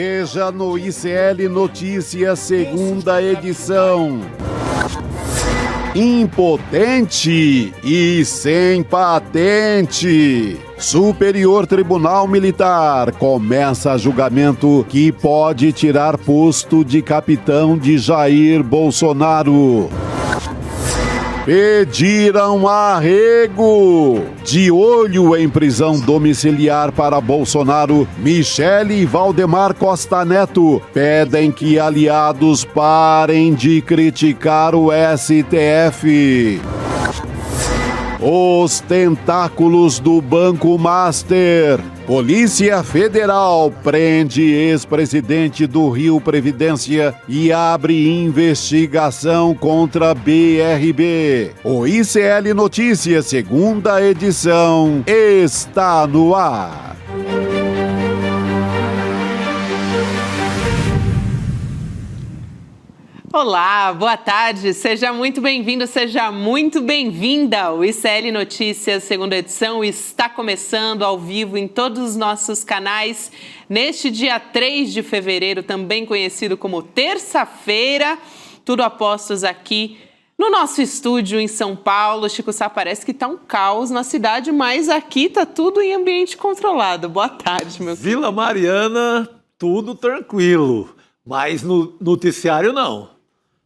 Veja no ICL Notícias, segunda edição. Impotente e sem patente. Superior Tribunal Militar começa julgamento que pode tirar posto de capitão de Jair Bolsonaro. Pediram arrego. De olho em prisão domiciliar para Bolsonaro, Michele e Valdemar Costa Neto pedem que aliados parem de criticar o STF. Os tentáculos do Banco Master. Polícia Federal prende ex-presidente do Rio Previdência e abre investigação contra BRB. O ICL Notícias, segunda edição, está no ar. Olá, boa tarde, seja muito bem-vindo, seja muito bem-vinda. O ICL Notícias, segunda edição, está começando ao vivo em todos os nossos canais neste dia 3 de fevereiro, também conhecido como terça-feira, tudo a postos aqui no nosso estúdio em São Paulo. Chico Sá, parece que está um caos na cidade, mas aqui está tudo em ambiente controlado. Boa tarde, meu querido. Vila Mariana, tudo tranquilo, mas no noticiário não.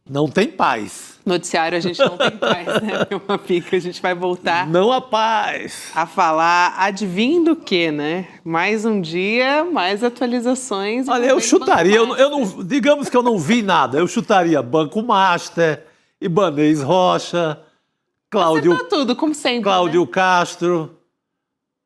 Não tem paz. Noticiário a gente não tem paz, né, meu amigo? A gente vai voltar. Não há paz. A falar, adivinha do que, né? Mais um dia, mais atualizações. Olha, eu chutaria, eu não, digamos que eu não vi nada, eu chutaria Banco Master, Ibanez Rocha, Cláudio, Acertou tudo, como sempre, Cláudio né? Castro,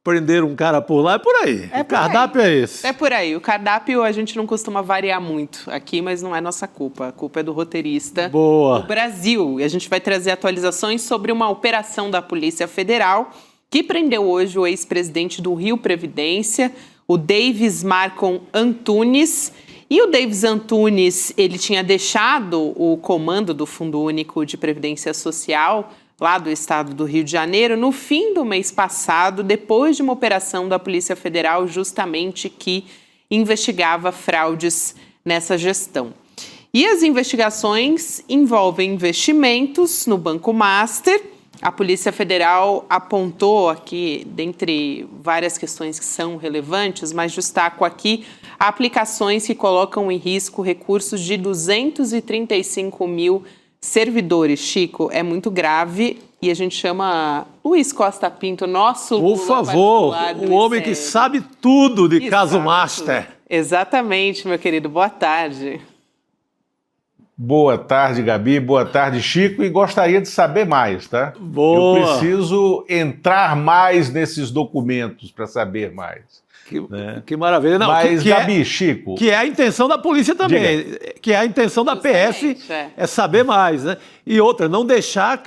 prenderam um cara por lá, é por aí. É O por cardápio aí. é esse. É por aí. O cardápio a gente não costuma variar muito aqui, mas não é nossa culpa. A culpa é do roteirista Boa. do Brasil. E a gente vai trazer atualizações sobre uma operação da Polícia Federal que prendeu hoje o ex-presidente do Rio Previdência, o Davis Marcon Antunes. E o Davis Antunes, ele tinha deixado o comando do Fundo Único de Previdência Social lá do estado do Rio de Janeiro, no fim do mês passado, depois de uma operação da Polícia Federal justamente que investigava fraudes nessa gestão. E as investigações envolvem investimentos no Banco Master. A Polícia Federal apontou aqui, dentre várias questões que são relevantes, mas destaco aqui aplicações que colocam em risco recursos de 235 mil servidores. Chico, é muito grave e a gente chama Luiz Costa Pinto, nosso Por favor, o homem que sabe tudo de caso Master. Exatamente, meu querido. Boa tarde. Boa tarde, Gabi. Boa tarde, Chico. E gostaria de saber mais, tá? Boa. Eu preciso entrar mais nesses documentos para saber mais. Que maravilha. Não, mas, Gabi, Chico... Que é a intenção da polícia também. Diga. Que é a intenção da PF, é saber mais, né? E outra, não deixar...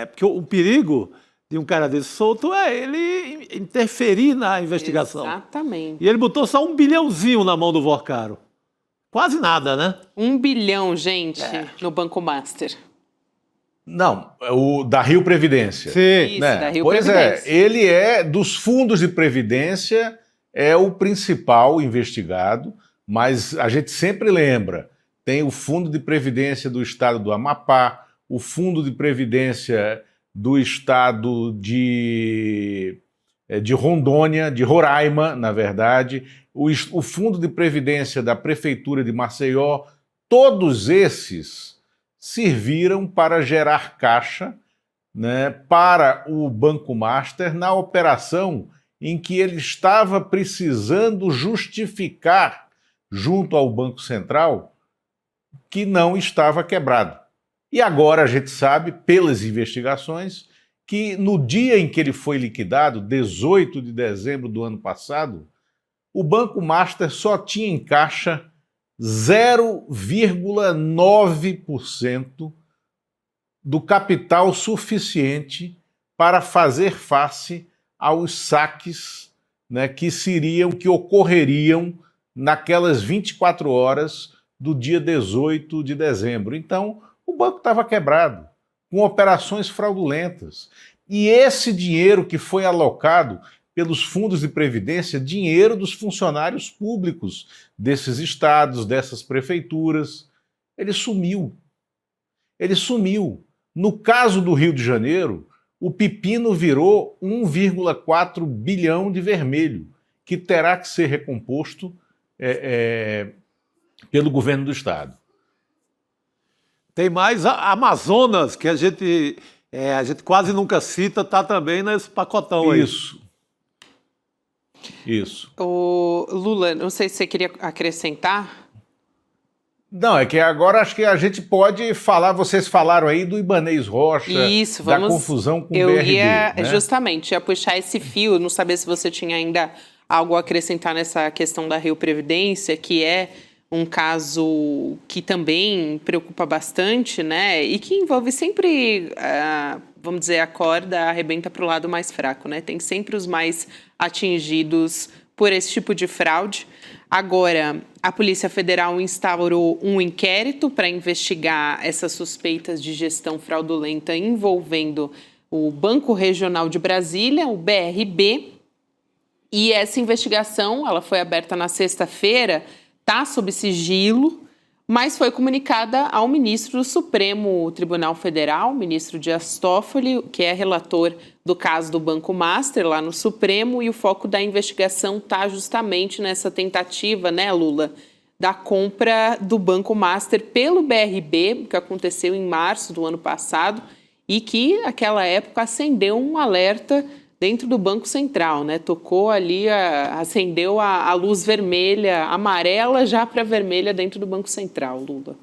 porque o perigo de um cara desse solto é ele interferir na investigação. Exatamente. E ele botou só 1 bilhãozinho na mão do Vorcaro. Quase nada, né? 1 bilhão, gente, no Banco Master. Não, o da Rio Previdência. Sim. Isso, Né? da Rio Pois Previdência. ele é dos fundos de previdência, é o principal investigado, mas a gente sempre lembra, tem o Fundo de Previdência do Estado do Amapá, o Fundo de Previdência do Estado de Rondônia, de Roraima, na verdade, o Fundo de Previdência da Prefeitura de Maceió, todos esses serviram para gerar caixa, né, para o Banco Master na operação em que ele estava precisando justificar junto ao Banco Central que não estava quebrado. E agora a gente sabe, pelas investigações, que no dia em que ele foi liquidado, 18 de dezembro do ano passado, o Banco Master só tinha em caixa 0,9% do capital suficiente para fazer face aos saques, né, que ocorreriam naquelas 24 horas do dia 18 de dezembro. Então, o banco estava quebrado, com operações fraudulentas. E esse dinheiro que foi alocado pelos fundos de previdência dinheiro dos funcionários públicos desses estados, dessas prefeituras. Ele sumiu. Ele sumiu. No caso do Rio de Janeiro, o pepino virou 1,4 bilhão de vermelho, que terá que ser recomposto pelo governo do estado. Tem mais a Amazonas, que a gente quase nunca cita, está também nesse pacotão aí. Isso. O Lula, não sei se você queria acrescentar. Não, é que agora acho que a gente pode falar, vocês falaram aí do Ibanez Rocha, Isso, da confusão com o BRB. Justamente, ia puxar esse fio, não saber se você tinha ainda algo a acrescentar nessa questão da Rio Previdência, que é um caso que também preocupa bastante, né? E que envolve sempre, vamos dizer, a corda arrebenta para o lado mais fraco, né? Tem sempre os mais atingidos por esse tipo de fraude. Agora, a Polícia Federal instaurou um inquérito para investigar essas suspeitas de gestão fraudulenta envolvendo o Banco Regional de Brasília, o BRB. E essa investigação, ela foi aberta na sexta-feira, está sob sigilo, mas foi comunicada ao ministro do Supremo Tribunal Federal, ministro Dias Toffoli, que é relator do caso do Banco Master lá no Supremo, e o foco da investigação está justamente nessa tentativa, né, Lula, da compra do Banco Master pelo BRB, que aconteceu em março do ano passado, e que, naquela época, acendeu um alerta dentro do Banco Central, né? Tocou ali, acendeu a luz vermelha, amarela já para vermelha dentro do Banco Central, Lula.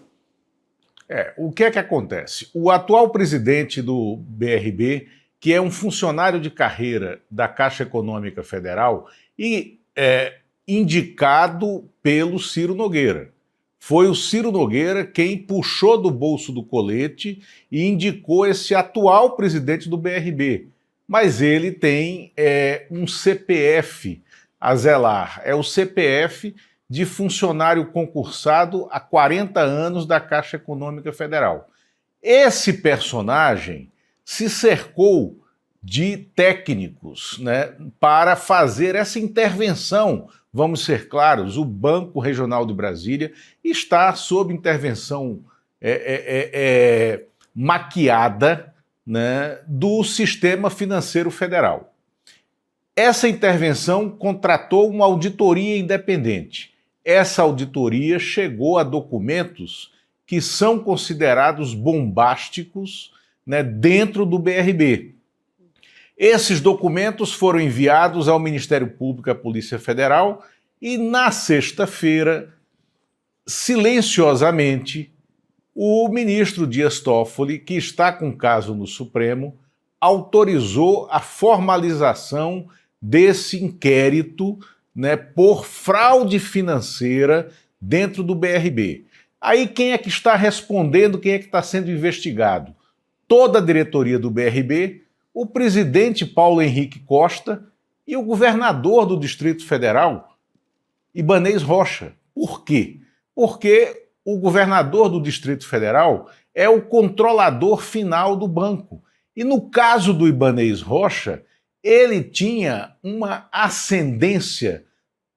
O que é que acontece? O atual presidente do BRB, que é um funcionário de carreira da Caixa Econômica Federal e indicado pelo Ciro Nogueira. Foi o Ciro Nogueira quem puxou do bolso do colete e indicou esse atual presidente do BRB. Mas ele tem um CPF a zelar. É o CPF de funcionário concursado há 40 anos da Caixa Econômica Federal. Esse personagem se cercou de técnicos, né, para fazer essa intervenção. Vamos ser claros, o Banco Regional de Brasília está sob intervenção maquiada, né, do Sistema Financeiro Federal. Essa intervenção contratou uma auditoria independente. Essa auditoria chegou a documentos que são considerados bombásticos, né, dentro do BRB. Esses documentos foram enviados ao Ministério Público e à Polícia Federal e, na sexta-feira, silenciosamente, o ministro Dias Toffoli, que está com o caso no Supremo, autorizou a formalização desse inquérito, né, por fraude financeira dentro do BRB. Aí quem é que está respondendo, quem é que está sendo investigado? Toda a diretoria do BRB, o presidente Paulo Henrique Costa e o governador do Distrito Federal, Ibanez Rocha. Por quê? Porque o governador do Distrito Federal é o controlador final do banco. E no caso do Ibanez Rocha, ele tinha uma ascendência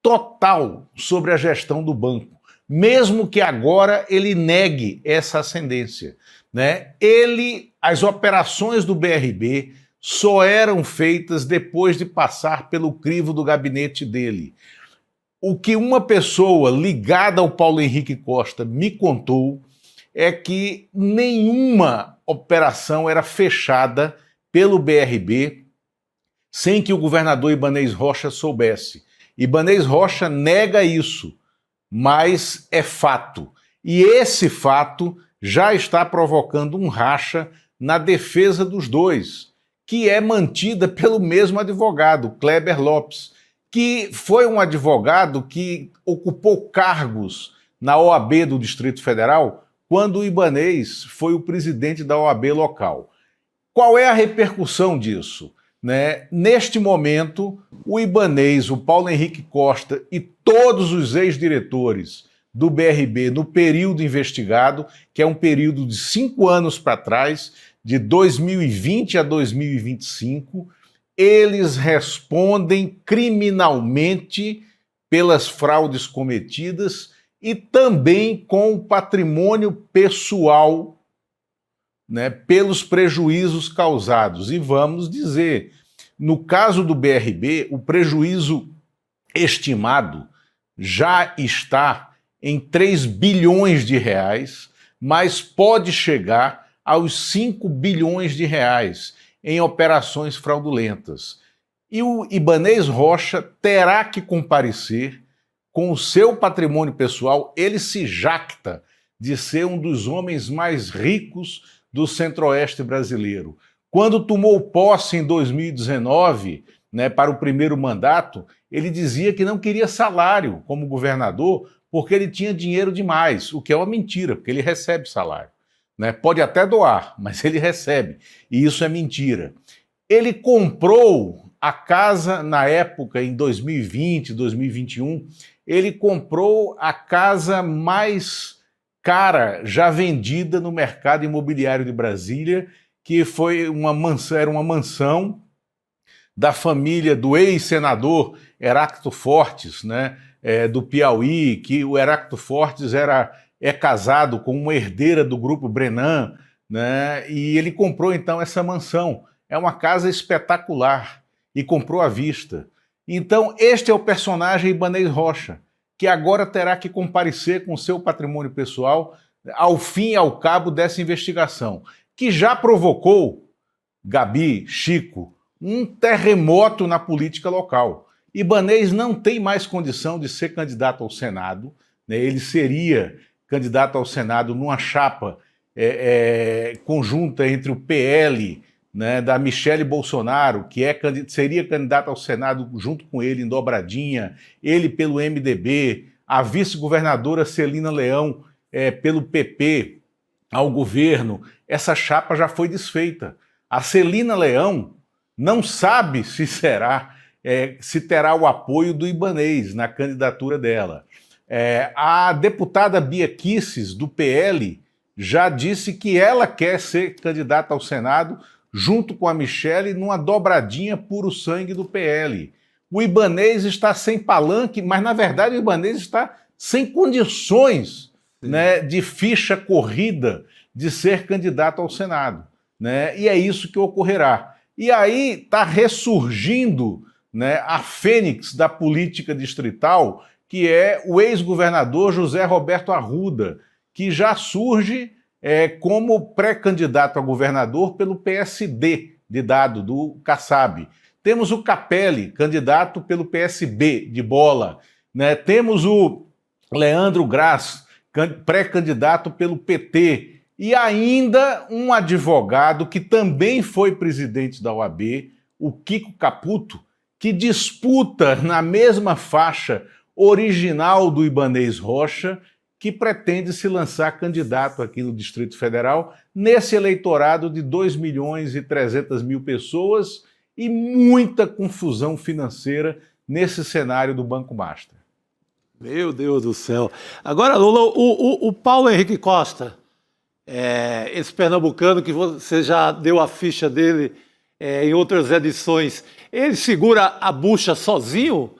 total sobre a gestão do banco, mesmo que agora ele negue essa ascendência, né? As operações do BRB só eram feitas depois de passar pelo crivo do gabinete dele. O que uma pessoa ligada ao Paulo Henrique Costa me contou é que nenhuma operação era fechada pelo BRB sem que o governador Ibanez Rocha soubesse. Ibanez Rocha nega isso, mas é fato. E esse fato já está provocando um racha na defesa dos dois, que é mantida pelo mesmo advogado, Kleber Lopes, que foi um advogado que ocupou cargos na OAB do Distrito Federal quando o Ibanez foi o presidente da OAB local. Qual é a repercussão disso? Né? Neste momento, o Ibanez, o Paulo Henrique Costa e todos os ex-diretores do BRB no período investigado, que é um período de 5 anos para trás, de 2020 a 2025, eles respondem criminalmente pelas fraudes cometidas e também com o patrimônio pessoal, né, pelos prejuízos causados. E vamos dizer, no caso do BRB, o prejuízo estimado já está em 3 bilhões de reais, mas pode chegar aos 5 bilhões de reais em operações fraudulentas. E o Ibanez Rocha terá que comparecer com o seu patrimônio pessoal. Ele se jacta de ser um dos homens mais ricos do Centro-Oeste brasileiro. Quando tomou posse em 2019, né, para o primeiro mandato, ele dizia que não queria salário como governador porque ele tinha dinheiro demais, o que é uma mentira, porque ele recebe salário, né? Pode até doar, mas ele recebe, e isso é mentira. Ele comprou a casa na época, em 2020, 2021, ele comprou a casa mais cara já vendida no mercado imobiliário de Brasília, que foi era uma mansão da família do ex-senador Heráclito Fortes, né, do Piauí, que o Heráclito Fortes é casado com uma herdeira do grupo Brenan, né, e ele comprou então essa mansão. É uma casa espetacular e comprou à vista. Então este é o personagem Ibanez Rocha, que agora terá que comparecer com seu patrimônio pessoal ao fim e ao cabo dessa investigação, que já provocou, Gabi, Chico, um terremoto na política local. Ibanez não tem mais condição de ser candidato ao Senado, né? Ele seria candidato ao Senado numa chapa conjunta entre o PL, né, da Michele Bolsonaro, que seria candidato ao Senado junto com ele em Dobradinha, ele pelo MDB, a vice-governadora Celina Leão pelo PP ao governo. Essa chapa já foi desfeita. A Celina Leão não sabe se terá o apoio do Ibanez na candidatura dela. A deputada Bia Kicis, do PL, já disse que ela quer ser candidata ao Senado junto com a Michele numa dobradinha puro sangue do PL. O Ibanez está sem palanque, mas na verdade o Ibanez está sem condições, né, de ficha corrida de ser candidato ao Senado, né? E é isso que ocorrerá. E aí está ressurgindo, né, a fênix da política distrital, que é o ex-governador José Roberto Arruda, que já surge como pré-candidato a governador pelo PSD, de dado, do Kassab. Temos o Capelli, candidato pelo PSB, de bola, né? Temos o Leandro Graz, pré-candidato pelo PT, e ainda um advogado que também foi presidente da OAB, o Kiko Caputo, que disputa na mesma faixa original do Ibanez Rocha, que pretende se lançar candidato aqui no Distrito Federal, nesse eleitorado de 2.300.000 pessoas e muita confusão financeira nesse cenário do Banco Master. Meu Deus do céu. Agora, Lula, o Paulo Henrique Costa, esse pernambucano que você já deu a ficha dele em outras edições, ele segura a bucha sozinho?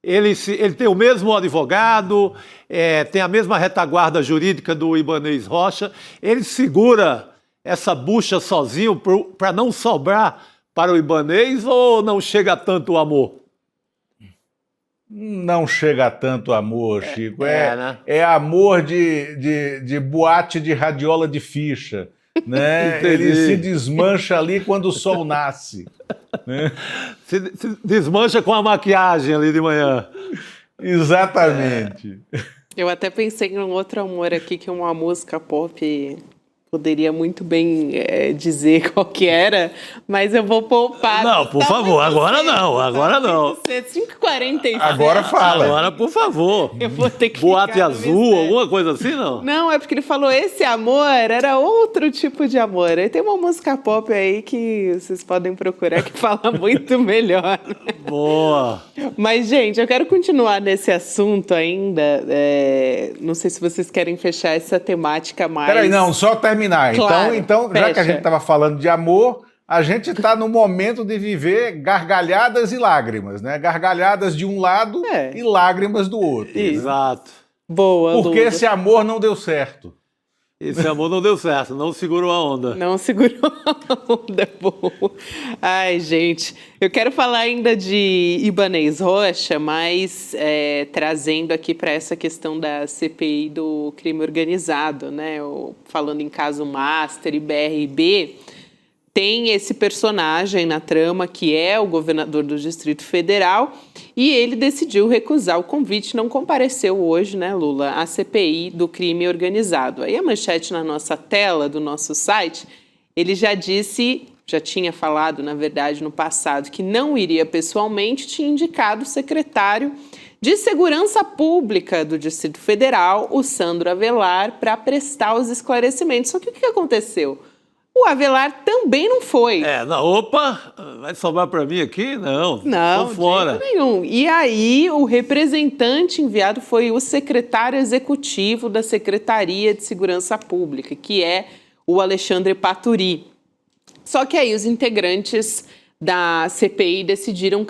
Ele tem o mesmo advogado, tem a mesma retaguarda jurídica do Ibanez Rocha. Ele segura essa bucha sozinho para não sobrar para o Ibanez ou não chega a tanto amor? Não chega a tanto amor, Chico. Né? É amor de boate de radiola de ficha. Né? Ele se desmancha ali quando o sol nasce. Né? Se desmancha com a maquiagem ali de manhã. Exatamente. Eu até pensei em um outro amor aqui, que uma música pop poderia muito bem dizer qual que era, mas eu vou poupar. Não, por favor, agora não, agora não. 5h47. Agora fala. Agora, por favor. Eu vou ter que Boate azul, alguma coisa assim, não? Não, é porque ele falou esse amor era outro tipo de amor. Aí tem uma música pop aí que vocês podem procurar que fala muito melhor. Boa. Mas, gente, eu quero continuar nesse assunto ainda. Não sei se vocês querem fechar essa temática mais... Peraí, não, só terminar. Claro, então já que a gente estava falando de amor, a gente está no momento de viver gargalhadas e lágrimas, né? Gargalhadas de um lado e lágrimas do outro. Exato. Boa, Porque Lula. esse amor não deu certo. Esse amor não deu certo, não segurou a onda. Não segurou a onda, boa. Ai, gente, eu quero falar ainda de Ibanez Rocha, mas trazendo aqui para essa questão da CPI do crime organizado, né? Falando em caso Master e BRB, tem esse personagem na trama que é o governador do Distrito Federal e ele decidiu recusar o convite, não compareceu hoje, né, Lula, à CPI do crime organizado. Aí a manchete na nossa tela do nosso site, ele já tinha falado, na verdade, no passado, que não iria pessoalmente, tinha indicado o secretário de Segurança Pública do Distrito Federal, o Sandro Avelar, para prestar os esclarecimentos. Só que o que aconteceu? O Avelar também não foi. Opa, vai sobrar para mim aqui? Não, Não, tô fora. de jeito nenhum. E aí, o representante enviado foi o secretário executivo da Secretaria de Segurança Pública, que é o Alexandre Paturi. Só que aí os integrantes da CPI decidiram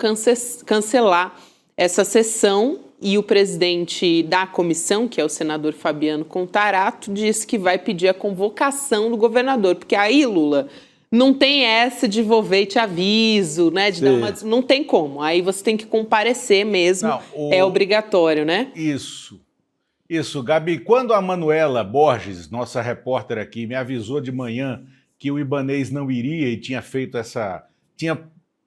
cancelar essa sessão e o presidente da comissão, que é o senador Fabiano Contarato, disse que vai pedir a convocação do governador. Porque aí, Lula, não tem essa de vou ver e te aviso, né? Não tem como. Aí você tem que comparecer mesmo. É obrigatório, né? Isso, Gabi. Quando a Manuela Borges, nossa repórter aqui, me avisou de manhã que o Ibanez não iria e tinha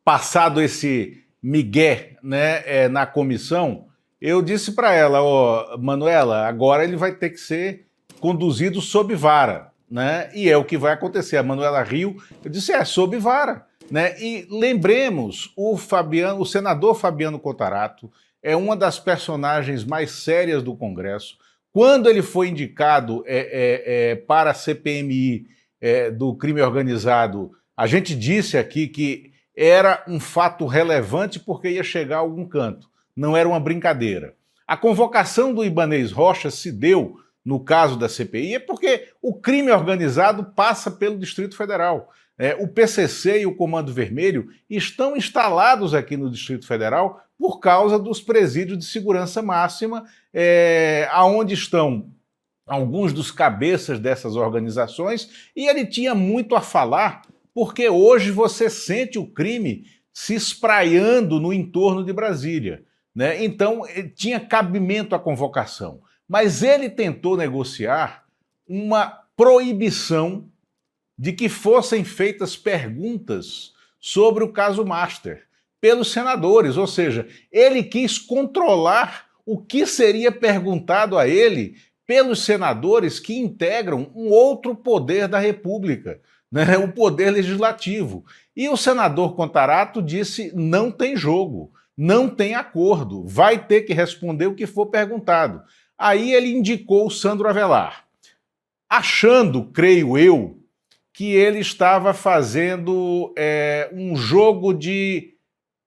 passado esse migué, né, na comissão, eu disse para ela, Manuela, agora ele vai ter que ser conduzido sob vara, né? E é o que vai acontecer. A Manuela riu, eu disse, sob vara, né? E lembremos, o senador Fabiano Contarato é uma das personagens mais sérias do Congresso. Quando ele foi indicado para a CPMI do crime organizado, a gente disse aqui que era um fato relevante porque ia chegar a algum canto. Não era uma brincadeira. A convocação do Ibanez Rocha se deu, no caso da CPI, porque o crime organizado passa pelo Distrito Federal. O PCC e o Comando Vermelho estão instalados aqui no Distrito Federal por causa dos presídios de segurança máxima, aonde estão alguns dos cabeças dessas organizações, e ele tinha muito a falar, porque hoje você sente o crime se espraiando no entorno de Brasília, né? Então, tinha cabimento a convocação. Mas ele tentou negociar uma proibição de que fossem feitas perguntas sobre o caso Master pelos senadores, ou seja, ele quis controlar o que seria perguntado a ele pelos senadores que integram um outro poder da República, né? O poder legislativo. E o senador Contarato disse, não tem jogo, não tem acordo, vai ter que responder o que for perguntado. Aí ele indicou o Sandro Avelar, achando, creio eu, que ele estava fazendo um jogo de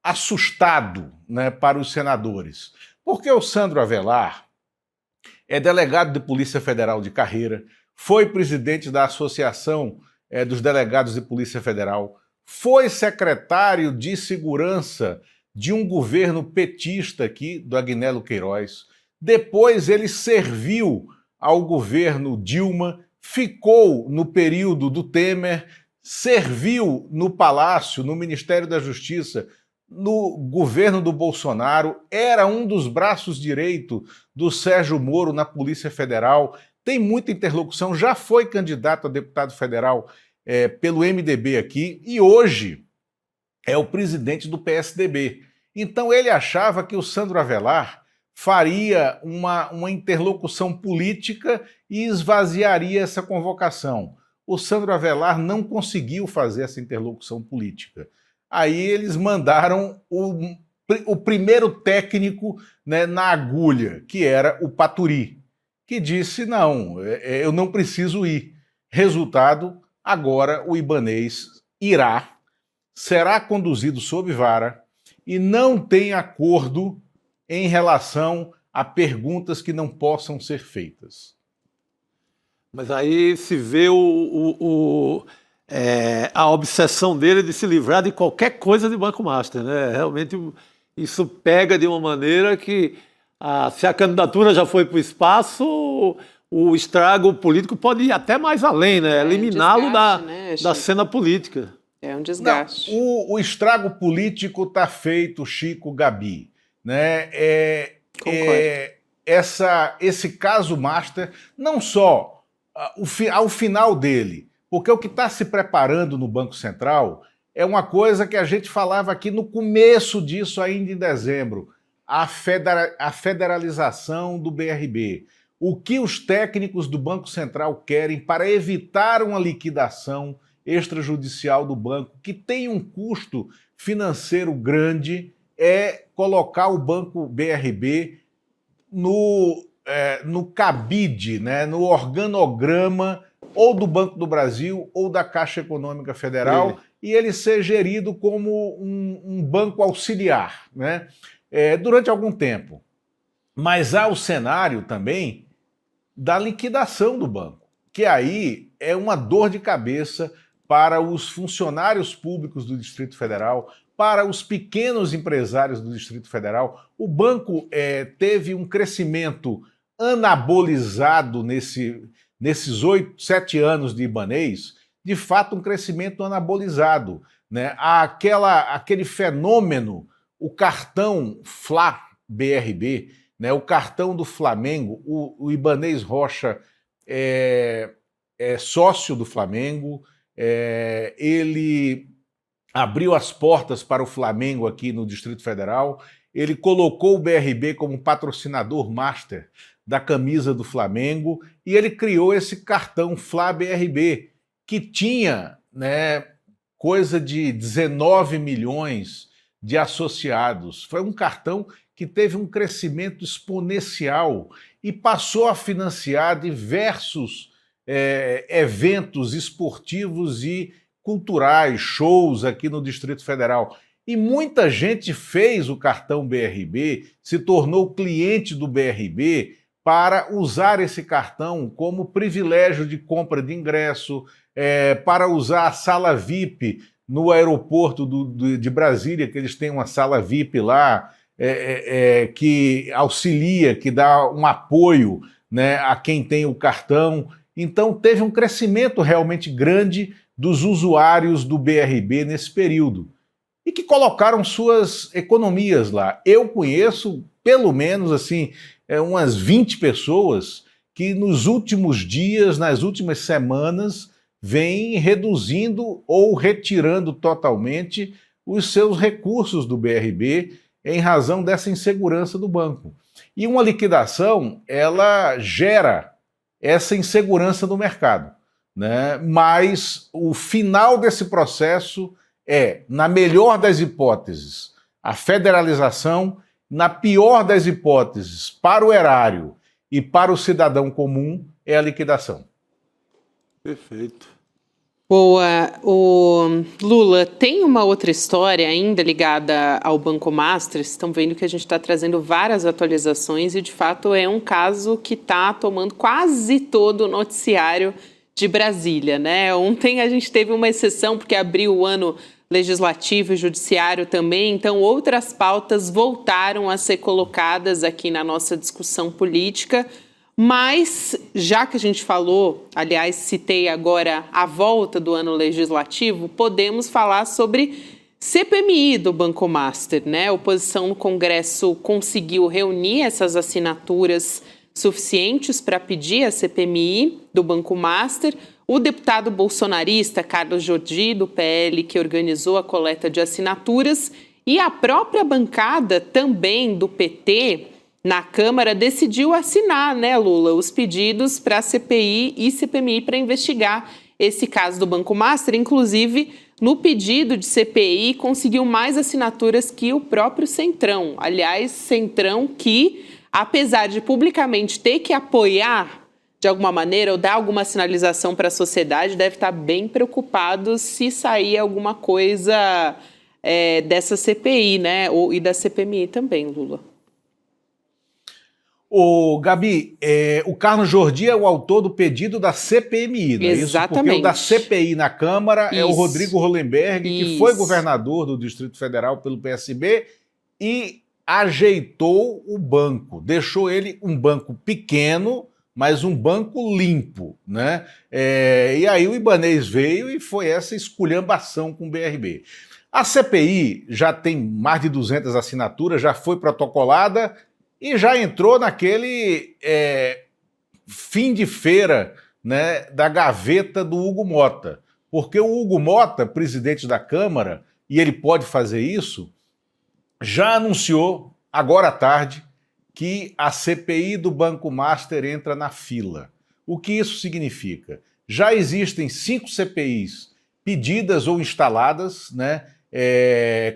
assustado, né, para os senadores. Porque o Sandro Avelar é delegado de Polícia Federal de carreira, foi presidente da Associação dos Delegados de Polícia Federal, foi secretário de Segurança de um governo petista aqui, do Agnello Queiroz. Depois ele serviu ao governo Dilma, ficou no período do Temer, serviu no Palácio, no Ministério da Justiça, no governo do Bolsonaro, era um dos braços direitos do Sérgio Moro na Polícia Federal, tem muita interlocução, já foi candidato a deputado federal pelo MDB aqui e hoje é o presidente do PSDB. Então ele achava que o Sandro Avelar faria uma interlocução política e esvaziaria essa convocação. O Sandro Avelar não conseguiu fazer essa interlocução política. Aí eles mandaram o primeiro técnico, né, na agulha, que era o Paturi, que disse, não, eu não preciso ir. Resultado, agora o Ibanez será conduzido sob vara e não tem acordo em relação a perguntas que não possam ser feitas. Mas aí se vê a obsessão dele de se livrar de qualquer coisa de Banco Master, né? Realmente isso pega de uma maneira que, se a candidatura já foi para o espaço, o estrago político pode ir até mais além, né? Eliminá-lo da cena política. É um desgaste. Não, o estrago político está feito, Chico, Gabi, né? Esse caso Master, não só ao final dele, porque o que está se preparando no Banco Central é uma coisa que a gente falava aqui no começo disso, ainda em dezembro, a federalização do BRB. O que os técnicos do Banco Central querem para evitar uma liquidação extrajudicial do banco, que tem um custo financeiro grande, é colocar o Banco BRB no cabide, né, no organograma ou do Banco do Brasil ou da Caixa Econômica Federal, e ele ser gerido como um banco auxiliar, né, durante algum tempo. Mas há o cenário também da liquidação do banco, que aí é uma dor de cabeça para os funcionários públicos do Distrito Federal, para os pequenos empresários do Distrito Federal. O banco teve um crescimento anabolizado nesses 7 anos de Ibanez, de fato um crescimento anabolizado, né? Aquele fenômeno, o cartão Fla BRB, né? O cartão do Flamengo, o Ibanez Rocha é sócio do Flamengo, ele abriu as portas para o Flamengo aqui no Distrito Federal, ele colocou o BRB como patrocinador master da camisa do Flamengo e ele criou esse cartão Fla BRB, que tinha, né, coisa de 19 milhões de associados. Foi um cartão que teve um crescimento exponencial e passou a financiar diversos eventos esportivos e culturais, shows aqui no Distrito Federal. E muita gente fez o cartão BRB, se tornou cliente do BRB para usar esse cartão como privilégio de compra de ingresso, para usar a sala VIP no aeroporto de Brasília, que eles têm uma sala VIP lá, que auxilia, que dá um apoio, né, a quem tem o cartão. Então teve um crescimento realmente grande dos usuários do BRB nesse período e que colocaram suas economias lá. Eu conheço pelo menos assim umas 20 pessoas que nos últimos dias, nas últimas semanas, vêm reduzindo ou retirando totalmente os seus recursos do BRB em razão dessa insegurança do banco. E uma liquidação, ela gera essa insegurança no mercado, né? Mas o final desse processo na melhor das hipóteses, a federalização, na pior das hipóteses, para o erário e para o cidadão comum, é a liquidação. Perfeito. Boa. O Lula, tem uma outra história ainda ligada ao Banco Master. Estão vendo que a gente está trazendo várias atualizações e, de fato, é um caso que está tomando quase todo o noticiário de Brasília, né? Ontem a gente teve uma exceção porque abriu o ano legislativo e judiciário também, então outras pautas voltaram a ser colocadas aqui na nossa discussão política. Mas, já que a gente falou, aliás, citei agora a volta do ano legislativo, podemos falar sobre CPMI do Banco Master, né? A oposição no Congresso conseguiu reunir essas assinaturas suficientes para pedir a CPMI do Banco Master. O deputado bolsonarista Carlos Jordi, do PL, que organizou a coleta de assinaturas, e a própria bancada também do PT na Câmara decidiu assinar, né, Lula, os pedidos para a CPI e CPMI para investigar esse caso do Banco Master. Inclusive, no pedido de CPI, conseguiu mais assinaturas que o próprio Centrão. Aliás, Centrão que, apesar de publicamente ter que apoiar de alguma maneira ou dar alguma sinalização para a sociedade, deve estar bem preocupado se sair alguma coisa dessa CPI, né, e da CPMI também, Lula. Ô, Gabi, o Carlos Jordi é o autor do pedido da CPMI, não é isso? Exatamente. Porque o da CPI na Câmara é o Isso. Rodrigo Hollenberg, que Isso. foi governador do Distrito Federal pelo PSB e ajeitou o banco, deixou ele um banco pequeno, mas um banco limpo, né? E aí o Ibanez veio e foi essa esculhambação com o BRB. A CPI já tem mais de 200 assinaturas, já foi protocolada e já entrou naquele fim de feira, né, da gaveta do Hugo Mota. Porque o Hugo Mota, presidente da Câmara, e ele pode fazer isso, já anunciou, agora à tarde, que a CPI do Banco Master entra na fila. O que isso significa? Já existem 5 CPIs pedidas ou instaladas, né,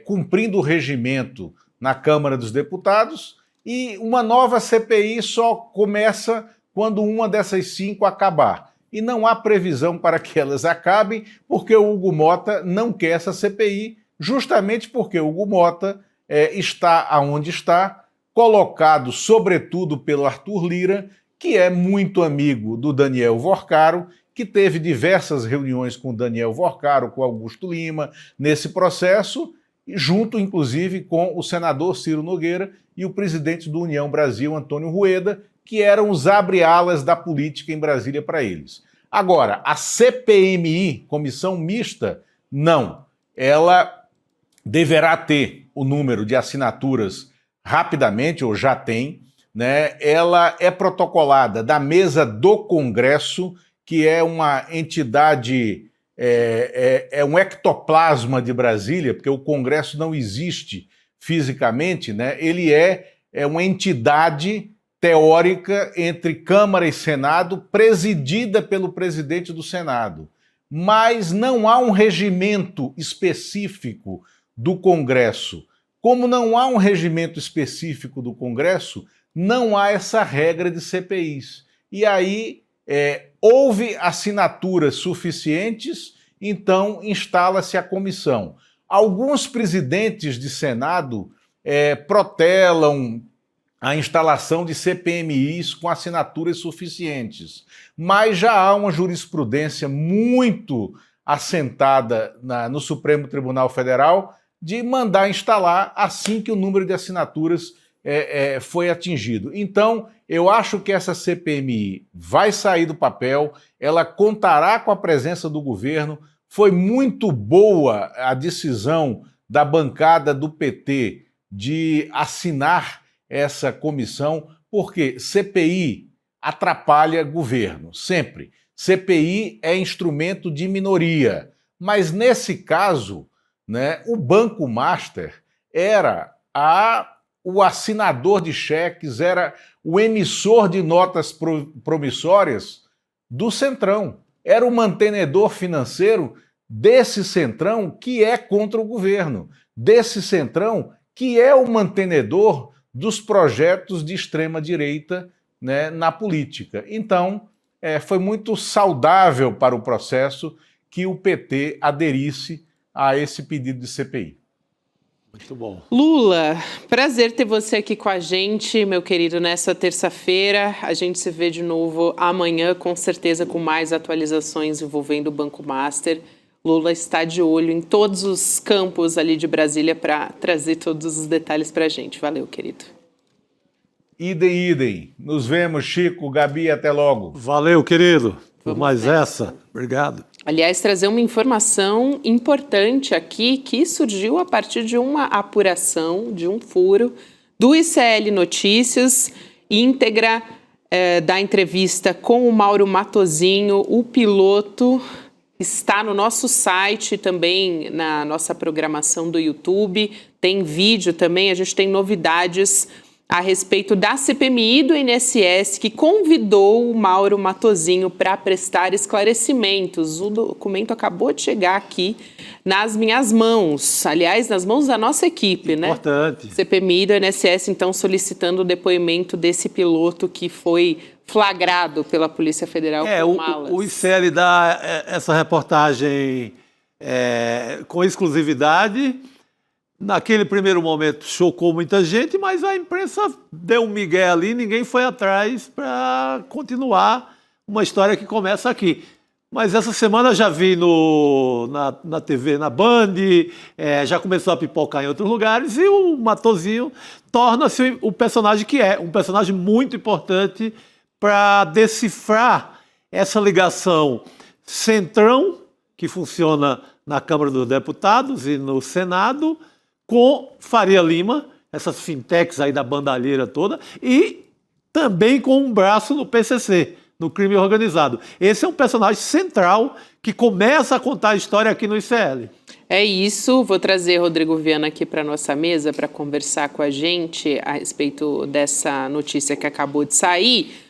cumprindo o regimento na Câmara dos Deputados, e uma nova CPI só começa quando uma dessas 5 acabar. E não há previsão para que elas acabem, porque o Hugo Mota não quer essa CPI, justamente porque o Hugo Mota está onde está, colocado sobretudo pelo Arthur Lira, que é muito amigo do Daniel Vorcaro, que teve diversas reuniões com o Daniel Vorcaro, com Augusto Lima, nesse processo, junto, inclusive, com o senador Ciro Nogueira e o presidente do União Brasil, Antônio Rueda, que eram os abre-alas da política em Brasília para eles. Agora, a CPMI, Comissão Mista, não. Ela deverá ter o número de assinaturas rapidamente, ou já tem, né? Ela é protocolada da mesa do Congresso, que é uma entidade, um ectoplasma de Brasília, porque o Congresso não existe fisicamente, né? Ele é uma entidade teórica entre Câmara e Senado, presidida pelo presidente do Senado. Mas não há um regimento específico do Congresso. Como não há um regimento específico do Congresso, não há essa regra de CPIs. E aí houve assinaturas suficientes, então instala-se a comissão. Alguns presidentes de Senado protelam a instalação de CPMIs com assinaturas suficientes, mas já há uma jurisprudência muito assentada no Supremo Tribunal Federal de mandar instalar assim que o número de assinaturas foi atingido. Então, eu acho que essa CPMI vai sair do papel, ela contará com a presença do governo. Foi muito boa a decisão da bancada do PT de assinar essa comissão, porque CPI atrapalha governo, sempre. CPI é instrumento de minoria, mas nesse caso, né, o Banco Master era o assinador de cheques, era o emissor de notas promissórias do Centrão. Era o mantenedor financeiro desse Centrão que é contra o governo, desse Centrão que é o mantenedor dos projetos de extrema-direita, né, na política. Então, foi muito saudável para o processo que o PT aderisse a esse pedido de CPI. Muito bom. Lula, prazer ter você aqui com a gente, meu querido, nessa terça-feira. A gente se vê de novo amanhã, com certeza, com mais atualizações envolvendo o Banco Master. Lula está de olho em todos os campos ali de Brasília para trazer todos os detalhes para a gente. Valeu, querido. Idem, idem. Nos vemos, Chico, Gabi, até logo. Valeu, querido, por mais essa. Obrigado. Aliás, trazer uma informação importante aqui que surgiu a partir de uma apuração, de um furo do ICL Notícias, íntegra da entrevista com o Mauro Matosinho, o piloto. Está no nosso site, também na nossa programação do YouTube, tem vídeo também, a gente tem novidades a respeito da CPMI do INSS, que convidou o Mauro Matosinho para prestar esclarecimentos. O documento acabou de chegar aqui nas minhas mãos, aliás, nas mãos da nossa equipe, né? Importante. CPMI do INSS, então, solicitando o depoimento desse piloto que foi flagrado pela Polícia Federal com malas. O ICL dá essa reportagem com exclusividade, naquele primeiro momento chocou muita gente, mas a imprensa deu um migué ali, ninguém foi atrás para continuar uma história que começa aqui. Mas essa semana já vi na TV, na Band, já começou a pipocar em outros lugares, e o Matosinho torna-se o personagem que é, um personagem muito importante para decifrar essa ligação Centrão, que funciona na Câmara dos Deputados e no Senado, com Faria Lima, essas fintechs aí da bandalheira toda, e também com um braço no PCC, no crime organizado. Esse é um personagem central que começa a contar a história aqui no ICL. É isso, vou trazer Rodrigo Viana aqui para a nossa mesa para conversar com a gente a respeito dessa notícia que acabou de sair.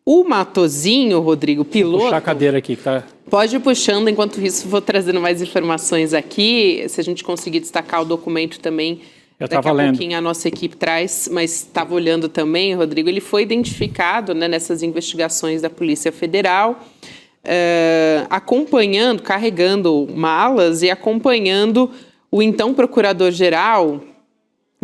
O Matosinho, Rodrigo, piloto... Vou puxar a cadeira aqui, que tá... Pode ir puxando, enquanto isso vou trazendo mais informações aqui. Se a gente conseguir destacar o documento também, daqui a pouquinho a nossa equipe traz, mas estava olhando também, Rodrigo, ele foi identificado, né, nessas investigações da Polícia Federal, acompanhando, carregando malas e acompanhando o então procurador-geral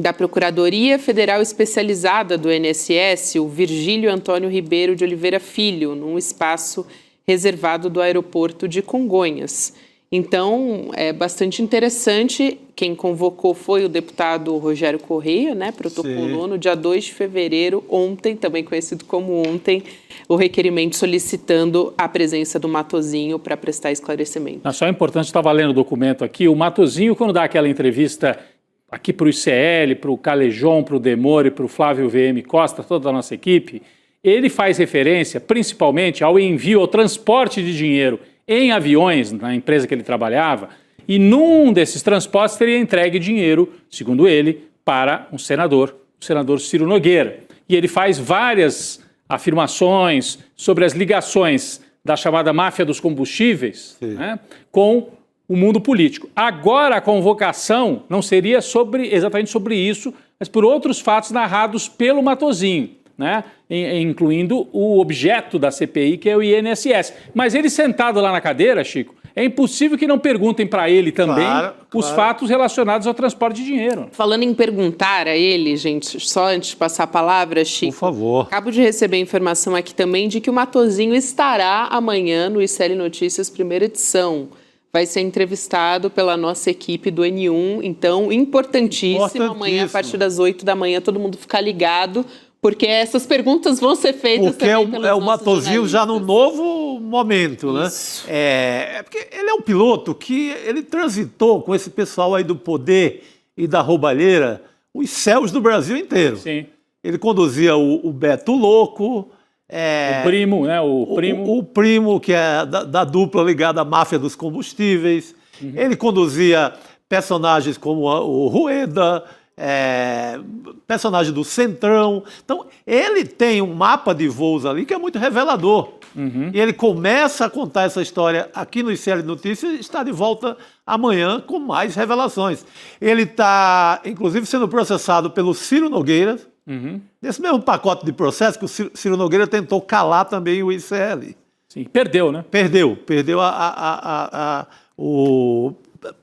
da Procuradoria Federal Especializada do INSS, o Virgílio Antônio Ribeiro de Oliveira Filho, num espaço reservado do aeroporto de Congonhas. Então, é bastante interessante. Quem convocou foi o deputado Rogério Correia, né? Protocolou no dia 2 de fevereiro, ontem, também conhecido como ontem, o requerimento solicitando a presença do Matosinho para prestar esclarecimento. Só é importante, estava lendo o documento aqui, o Matosinho, quando dá aquela entrevista aqui para o ICL, para o Calejon, para o Demore, para o Flávio VM Costa, toda a nossa equipe, ele faz referência principalmente ao envio, ao transporte de dinheiro em aviões, na empresa que ele trabalhava, e num desses transportes teria entregue dinheiro, segundo ele, para um senador, o senador Ciro Nogueira. E ele faz várias afirmações sobre as ligações da chamada máfia dos combustíveis, né, com o mundo político. Agora a convocação não seria exatamente sobre isso, mas por outros fatos narrados pelo Matosinho, né? Incluindo o objeto da CPI, que é o INSS. Mas ele sentado lá na cadeira, Chico, é impossível que não perguntem para ele também os fatos relacionados ao transporte de dinheiro. Falando em perguntar a ele, gente, só antes de passar a palavra, Chico, por favor. Acabo de receber informação aqui também de que o Matosinho estará amanhã no ICL Notícias, primeira edição. Vai ser entrevistado pela nossa equipe do N1, então importantíssimo. Amanhã, a partir das 8 da manhã, todo mundo ficar ligado, porque essas perguntas vão ser feitas também pelos o Matosinho já num novo momento, né? Porque ele é um piloto que ele transitou com esse pessoal aí do poder e da roubalheira os céus do Brasil inteiro. Sim. Ele conduzia o Beto Louco... o primo, né? O primo, que é da dupla ligada à máfia dos combustíveis. Uhum. Ele conduzia personagens como o Rueda, personagem do Centrão. Então, ele tem um mapa de voos ali que é muito revelador. Uhum. E ele começa a contar essa história aqui no ICL Notícias e está de volta amanhã com mais revelações. Ele está, inclusive, sendo processado pelo Ciro Nogueira, nesse mesmo pacote de processo que o Ciro Nogueira tentou calar também o ICL. Sim, perdeu, né? Perdeu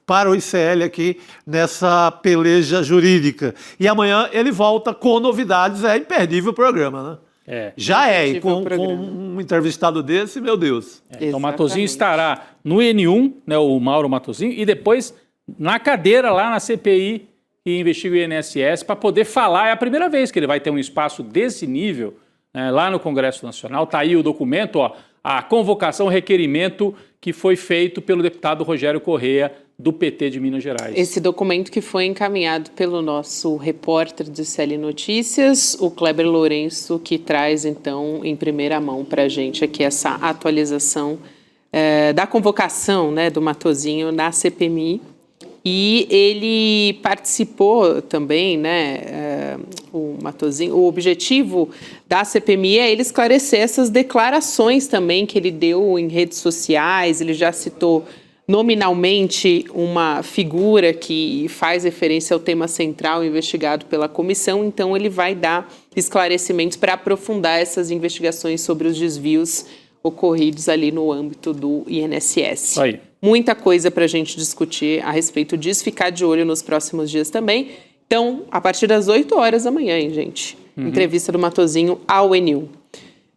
para o ICL aqui nessa peleja jurídica. E amanhã ele volta com novidades, é imperdível o programa, né? Já e com um entrevistado desse, meu Deus. Então o Matosinho estará no N1, né, o Mauro Matosinho, e depois na cadeira lá na CPI, que investiga o INSS, para poder falar. É a primeira vez que ele vai ter um espaço desse nível, né, lá no Congresso Nacional. Está aí o documento, a convocação, o requerimento que foi feito pelo deputado Rogério Correia, do PT de Minas Gerais. Esse documento que foi encaminhado pelo nosso repórter do ICL Notícias, o Kleber Lourenço, que traz, então, em primeira mão para a gente aqui essa atualização da convocação, né, do Matosinho na CPMI. E ele participou também, né, o Matosinho, o objetivo da CPMI é ele esclarecer essas declarações também que ele deu em redes sociais. Ele já citou nominalmente uma figura que faz referência ao tema central investigado pela comissão, então ele vai dar esclarecimentos para aprofundar essas investigações sobre os desvios ocorridos ali no âmbito do INSS. Aí. Muita coisa para a gente discutir a respeito disso, ficar de olho nos próximos dias também. Então, a partir das 8 horas da manhã, hein, gente? Entrevista do Matosinho ao Enil.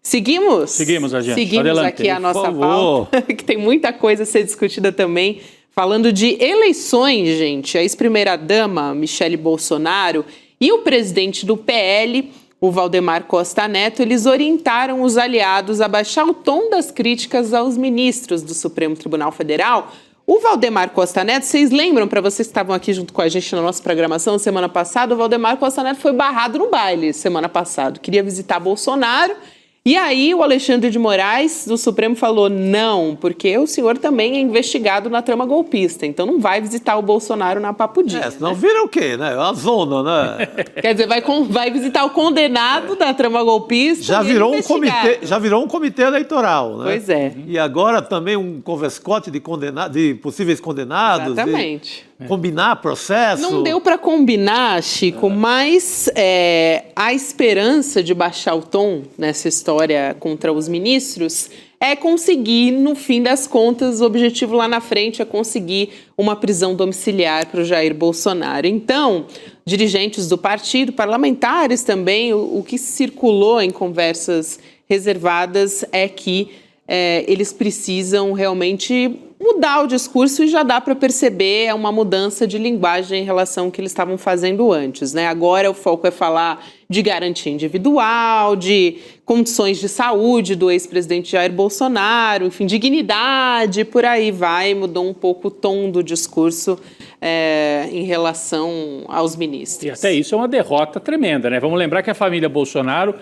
Seguimos? Seguimos, gente. Seguimos Adelante, aqui a nossa favor. pauta, que tem muita coisa a ser discutida também. Falando de eleições, gente. A ex-primeira-dama, Michele Bolsonaro, e o presidente do PL, o Valdemar Costa Neto, eles orientaram os aliados a baixar o tom das críticas aos ministros do Supremo Tribunal Federal. O Valdemar Costa Neto, vocês lembram, para vocês que estavam aqui junto com a gente na nossa programação semana passada, o Valdemar Costa Neto foi barrado no baile semana passada. Queria visitar Bolsonaro. E aí o Alexandre de Moraes, do Supremo, falou não, porque o senhor também é investigado na trama golpista, então não vai visitar o Bolsonaro na Papudinha. Senão vira o quê, né? Uma zona, né? Quer dizer, vai visitar o condenado da trama golpista. Já virou um comitê eleitoral, né? Pois é. E agora também um converscote de possíveis condenados. Exatamente. Combinar processo. Não deu para combinar, Chico, mas a esperança de baixar o tom nessa história contra os ministros é conseguir, no fim das contas, o objetivo lá na frente é conseguir uma prisão domiciliar para o Jair Bolsonaro. Então, dirigentes do partido, parlamentares também, o que circulou em conversas reservadas é que eles precisam realmente mudar o discurso e já dá para perceber uma mudança de linguagem em relação ao que eles estavam fazendo antes, né? Agora o foco é falar de garantia individual, de condições de saúde do ex-presidente Jair Bolsonaro, enfim, dignidade, por aí vai, mudou um pouco o tom do discurso em relação aos ministros. E até isso é uma derrota tremenda, né? Vamos lembrar que a família Bolsonaro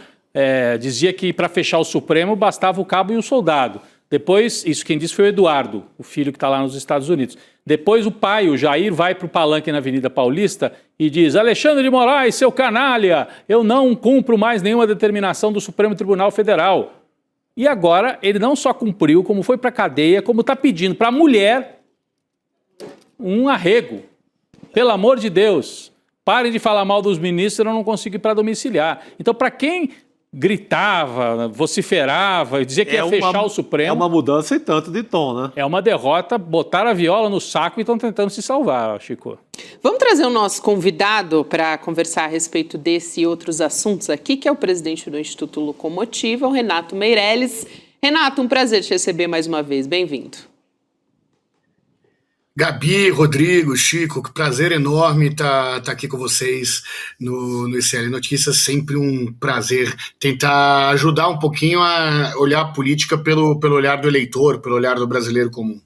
dizia que para fechar o Supremo bastava o cabo e o soldado. Depois, isso quem disse foi o Eduardo, o filho que está lá nos Estados Unidos. Depois o pai, o Jair, vai para o palanque na Avenida Paulista e diz: Alexandre de Moraes, seu canalha, eu não cumpro mais nenhuma determinação do Supremo Tribunal Federal. E agora ele não só cumpriu, como foi para a cadeia, como está pedindo para a mulher um arrego. Pelo amor de Deus, parem de falar mal dos ministros, eu não consigo ir para domiciliar. Então, para quem gritava, vociferava e dizia que ia fechar o Supremo. É uma mudança e tanto de tom, né? É uma derrota, botaram a viola no saco e estão tentando se salvar, Chico. Vamos trazer o nosso convidado para conversar a respeito desse e outros assuntos aqui, que é o presidente do Instituto Locomotiva, o Renato Meirelles. Renato, um prazer te receber mais uma vez. Bem-vindo. Gabi, Rodrigo, Chico, que prazer enorme estar aqui com vocês no ICL Notícias. Sempre um prazer tentar ajudar um pouquinho a olhar a política pelo olhar do eleitor, pelo olhar do brasileiro comum.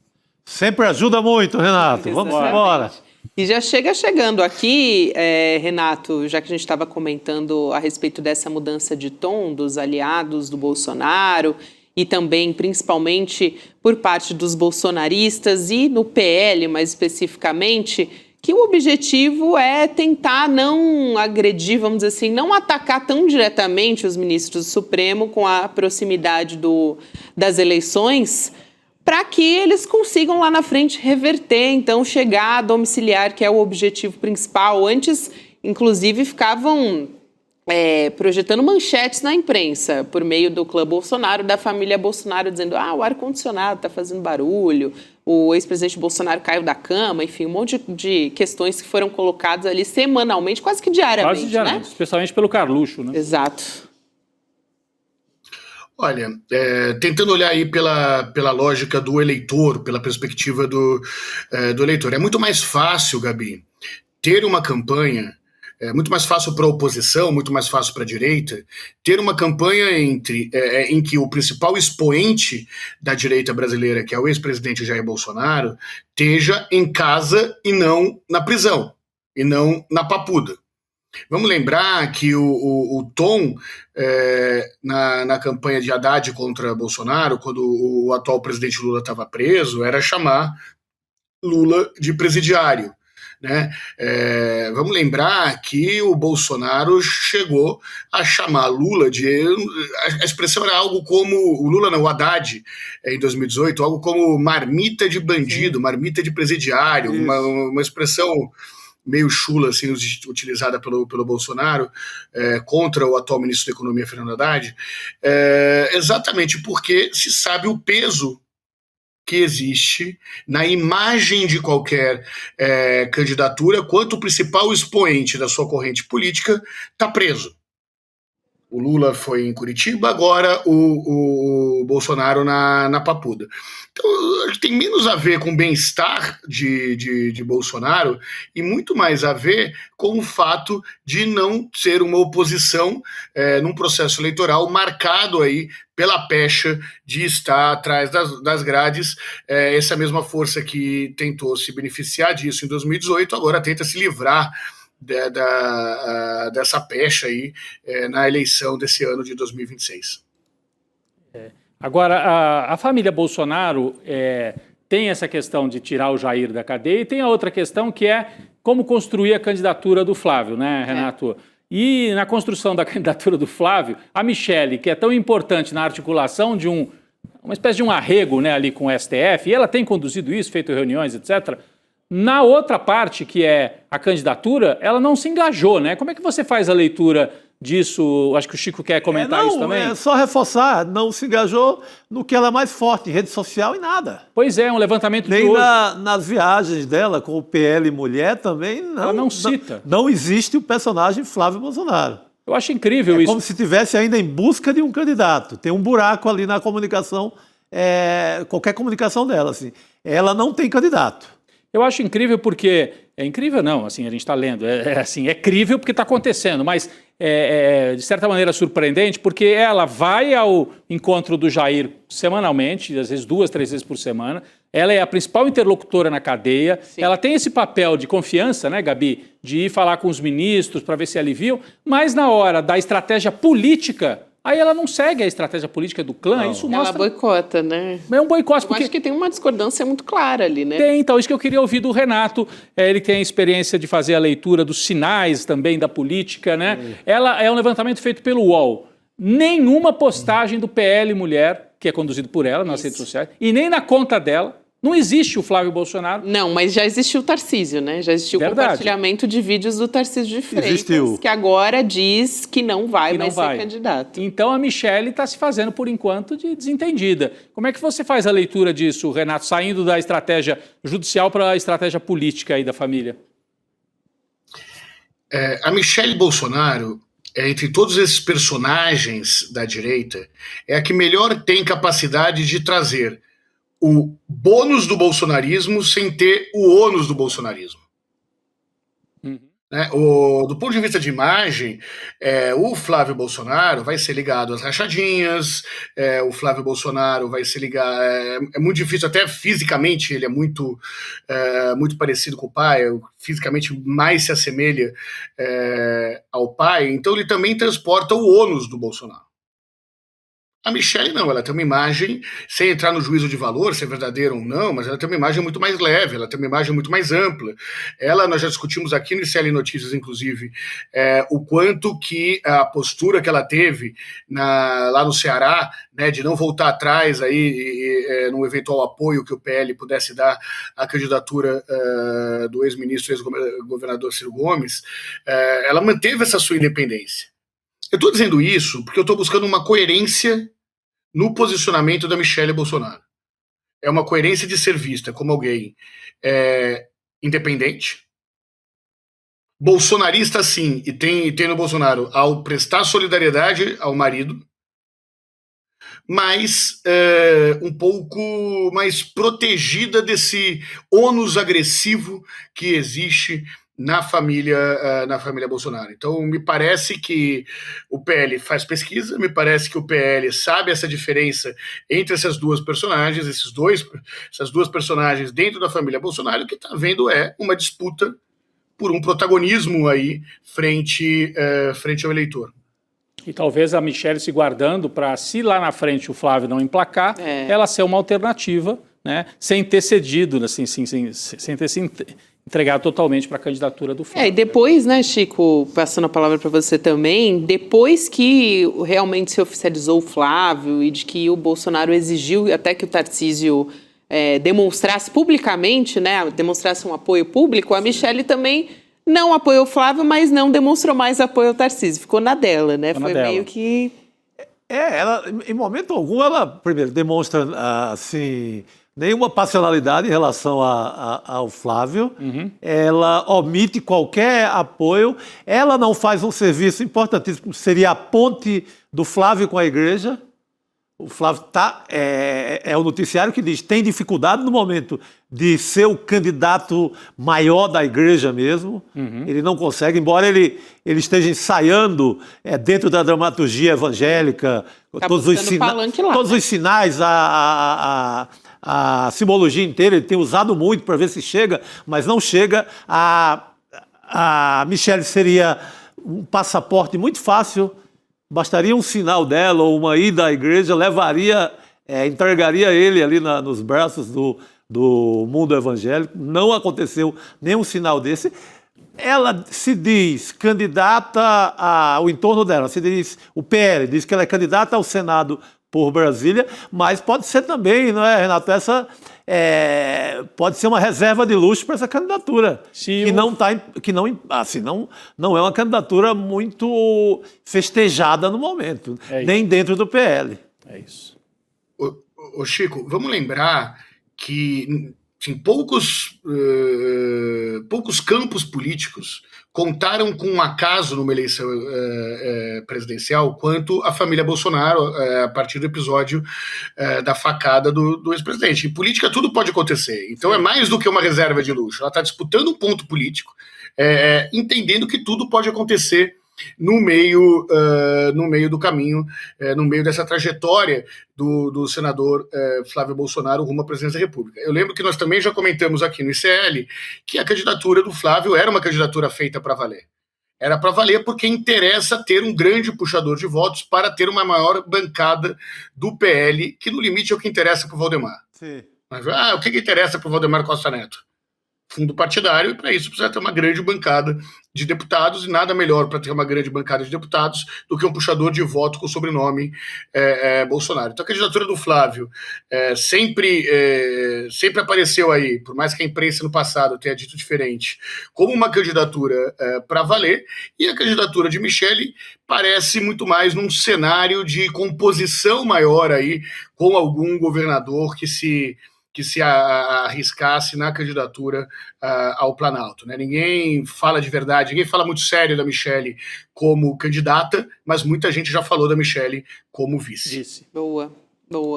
Sempre ajuda muito, Renato. Vamos embora. E já chegando aqui, Renato, já que a gente estava comentando a respeito dessa mudança de tom dos aliados do Bolsonaro e também, principalmente, por parte dos bolsonaristas e no PL, mais especificamente, que o objetivo é tentar não agredir, vamos dizer assim, não atacar tão diretamente os ministros do Supremo com a proximidade das eleições, para que eles consigam lá na frente reverter, então, chegar a domiciliar, que é o objetivo principal. Antes, inclusive, ficavam projetando manchetes na imprensa por meio do clã Bolsonaro, da família Bolsonaro, dizendo o ar-condicionado está fazendo barulho, o ex-presidente Bolsonaro caiu da cama, enfim, um monte de questões que foram colocadas ali semanalmente, quase que diariamente, quase diariamente, né? Especialmente pelo Carluxo, né? Exato. Olha, tentando olhar aí pela lógica do eleitor, pela perspectiva do eleitor, é muito mais fácil, Gabi, ter uma campanha. É muito mais fácil para a oposição, muito mais fácil para a direita, ter uma campanha em que o principal expoente da direita brasileira, que é o ex-presidente Jair Bolsonaro, esteja em casa e não na prisão, e não na papuda. Vamos lembrar que o tom na campanha de Haddad contra Bolsonaro, quando o atual presidente Lula estava preso, era chamar Lula de presidiário. Né? Vamos lembrar que o Bolsonaro chegou a chamar Lula a expressão era algo como, o Haddad, em 2018, algo como marmita de bandido, marmita de presidiário, uma expressão meio chula, assim, utilizada pelo Bolsonaro contra o atual ministro da Economia, Fernando Haddad, exatamente porque se sabe o peso que existe na imagem de qualquer candidatura, quanto o principal expoente da sua corrente política está preso. O Lula foi em Curitiba, agora o Bolsonaro na Papuda. Então, tem menos a ver com o bem-estar de Bolsonaro e muito mais a ver com o fato de não ser uma oposição num processo eleitoral marcado aí pela pecha de estar atrás das grades. Essa mesma força que tentou se beneficiar disso em 2018, agora tenta se livrar dessa pecha aí na eleição desse ano de 2026. Agora, a família Bolsonaro tem essa questão de tirar o Jair da cadeia e tem a outra questão que é como construir a candidatura do Flávio, né, Renato? E na construção da candidatura do Flávio, a Michelle, que é tão importante na articulação de uma espécie de um arrego, né, ali com o STF, e ela tem conduzido isso, feito reuniões, etc., na outra parte, que é a candidatura, ela não se engajou, né? Como é que você faz a leitura disso? Acho que o Chico quer comentar isso também. É só reforçar, não se engajou no que ela é mais forte, em rede social e nada. Pois é, um levantamento de Nem hoje. nas viagens dela com o PL Mulher também não. Ela não cita. Não existe o personagem Flávio Bolsonaro. Eu acho incrível isso. É como se estivesse ainda em busca de um candidato. Tem um buraco ali na comunicação, qualquer comunicação dela, assim. Ela não tem candidato. Eu acho incrível porque... É incrível não, assim, a gente está lendo. É crível porque está acontecendo, mas de certa maneira surpreendente porque ela vai ao encontro do Jair semanalmente, às vezes 2, 3 vezes por semana. Ela é a principal interlocutora na cadeia. Sim. Ela tem esse papel de confiança, né, Gabi? De ir falar com os ministros para ver se aliviam, mas na hora da estratégia política... Aí ela não segue a estratégia política do clã, isso mostra... Ela boicota, né? É um boicote, porque... Eu acho que tem uma discordância muito clara ali, né? Tem, então, isso que eu queria ouvir do Renato. Ele tem a experiência de fazer a leitura dos sinais também da política, né? Ela é um levantamento feito pelo UOL. Nenhuma postagem do PL Mulher, que é conduzido por ela nas redes sociais, e nem na conta dela. Não existe o Flávio Bolsonaro. Não, mas já existiu o Tarcísio, né? Já existiu o compartilhamento de vídeos do Tarcísio de Freitas, que agora diz que não vai mais ser candidato. Então a Michelle está se fazendo, por enquanto, de desentendida. Como é que você faz a leitura disso, Renato, saindo da estratégia judicial para a estratégia política aí da família? A Michelle Bolsonaro, entre todos esses personagens da direita, é a que melhor tem capacidade de trazer o bônus do bolsonarismo sem ter o ônus do bolsonarismo. Do ponto de vista de imagem, o Flávio Bolsonaro vai ser ligado às rachadinhas, o Flávio Bolsonaro vai ser ligado... É muito difícil, até fisicamente ele é muito parecido com o pai, fisicamente mais se assemelha ao pai, então ele também transporta o ônus do Bolsonaro. A Michelle não, ela tem uma imagem, sem entrar no juízo de valor, se é verdadeiro ou não, mas ela tem uma imagem muito mais leve, ela tem uma imagem muito mais ampla. Nós já discutimos aqui no ICL Notícias, inclusive, o quanto que a postura que ela teve lá no Ceará, né, de não voltar atrás aí, num eventual apoio que o PL pudesse dar à candidatura do ex-ministro, ex-governador Ciro Gomes, ela manteve essa sua independência. Eu estou dizendo isso porque eu estou buscando uma coerência no posicionamento da Michelle Bolsonaro. É uma coerência de ser vista como alguém independente, bolsonarista sim, e tem no Bolsonaro ao prestar solidariedade ao marido, mas um pouco mais protegida desse ônus agressivo que existe na família Bolsonaro. Então, me parece que o PL faz pesquisa, me parece que o PL sabe essa diferença entre essas duas personagens, essas duas personagens dentro da família Bolsonaro, que está vendo uma disputa por um protagonismo aí frente ao eleitor. E talvez a Michelle se guardando para, se lá na frente o Flávio não emplacar, ela ser uma alternativa, né, sem ter cedido, assim, sem ter se entregado totalmente para a candidatura do Flávio. E depois, né, Chico, passando a palavra para você também, depois que realmente se oficializou o Flávio e de que o Bolsonaro exigiu até que o Tarcísio demonstrasse publicamente, né, demonstrasse um apoio público, a Michelle também não apoiou o Flávio, mas não demonstrou mais apoio ao Tarcísio. Ficou na dela, né? Foi meio que... Ela, em momento algum, ela, primeiro, demonstra, assim, nenhuma passionalidade em relação ao Flávio. Ela omite qualquer apoio. Ela não faz um serviço importantíssimo, seria a ponte do Flávio com a igreja. O Flávio é o noticiário que diz tem dificuldade no momento de ser o candidato maior da igreja mesmo. Ele não consegue, embora ele esteja ensaiando dentro da dramaturgia evangélica, todos os sinais, a simbologia inteira, ele tem usado muito para ver se chega, mas não chega. A Michelle seria um passaporte muito fácil. Bastaria um sinal dela ou uma ida à igreja, entregaria ele ali nos braços do mundo evangélico. Não aconteceu nenhum sinal desse. Ela se diz candidata ao entorno dela, se diz, o PL diz que ela é candidata ao Senado por Brasília, mas pode ser também, não é, Renato? Essa pode ser uma reserva de luxo para essa candidatura, não é uma candidatura muito festejada no momento, nem dentro do PL. É isso. Ô Chico, vamos lembrar que poucos campos políticos contaram com um acaso numa eleição presidencial quanto a família Bolsonaro, a partir do episódio da facada do ex-presidente. Em política tudo pode acontecer, então é mais do que uma reserva de luxo. Ela está disputando um ponto político, entendendo que tudo pode acontecer no meio do caminho, no meio dessa trajetória do senador Flávio Bolsonaro rumo à presidência da República. Eu lembro que nós também já comentamos aqui no ICL que a candidatura do Flávio era uma candidatura feita para valer. Era para valer porque interessa ter um grande puxador de votos para ter uma maior bancada do PL, que no limite é o que interessa para o Valdemar. Sim. Mas, o que interessa para o Valdemar Costa Neto? Fundo partidário, e para isso precisa ter uma grande bancada de deputados, e nada melhor para ter uma grande bancada de deputados do que um puxador de voto com o sobrenome Bolsonaro. Então a candidatura do Flávio sempre apareceu aí, por mais que a imprensa no passado tenha dito diferente, como uma candidatura para valer, e a candidatura de Michelle parece muito mais num cenário de composição maior aí, com algum governador que se arriscasse na candidatura ao Planalto, né? Ninguém fala de verdade, ninguém fala muito sério da Michelle como candidata, mas muita gente já falou da Michelle como vice. Boa.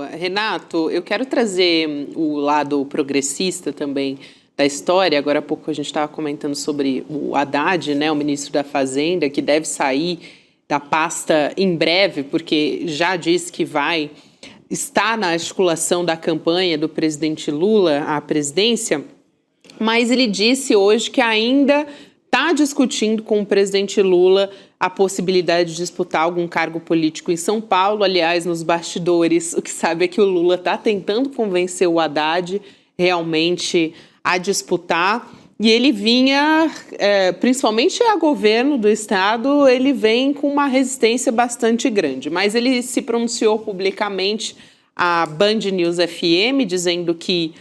Renato, eu quero trazer o lado progressista também da história. Agora há pouco a gente estava comentando sobre o Haddad, né, o ministro da Fazenda, que deve sair da pasta em breve, porque já disse que está na articulação da campanha do presidente Lula à presidência, mas ele disse hoje que ainda está discutindo com o presidente Lula a possibilidade de disputar algum cargo político em São Paulo. Aliás, nos bastidores, o que sabe é que o Lula está tentando convencer o Haddad realmente a disputar. E ele vinha, principalmente a governo do estado, ele vem com uma resistência bastante grande. Mas ele se pronunciou publicamente à Band News FM, dizendo que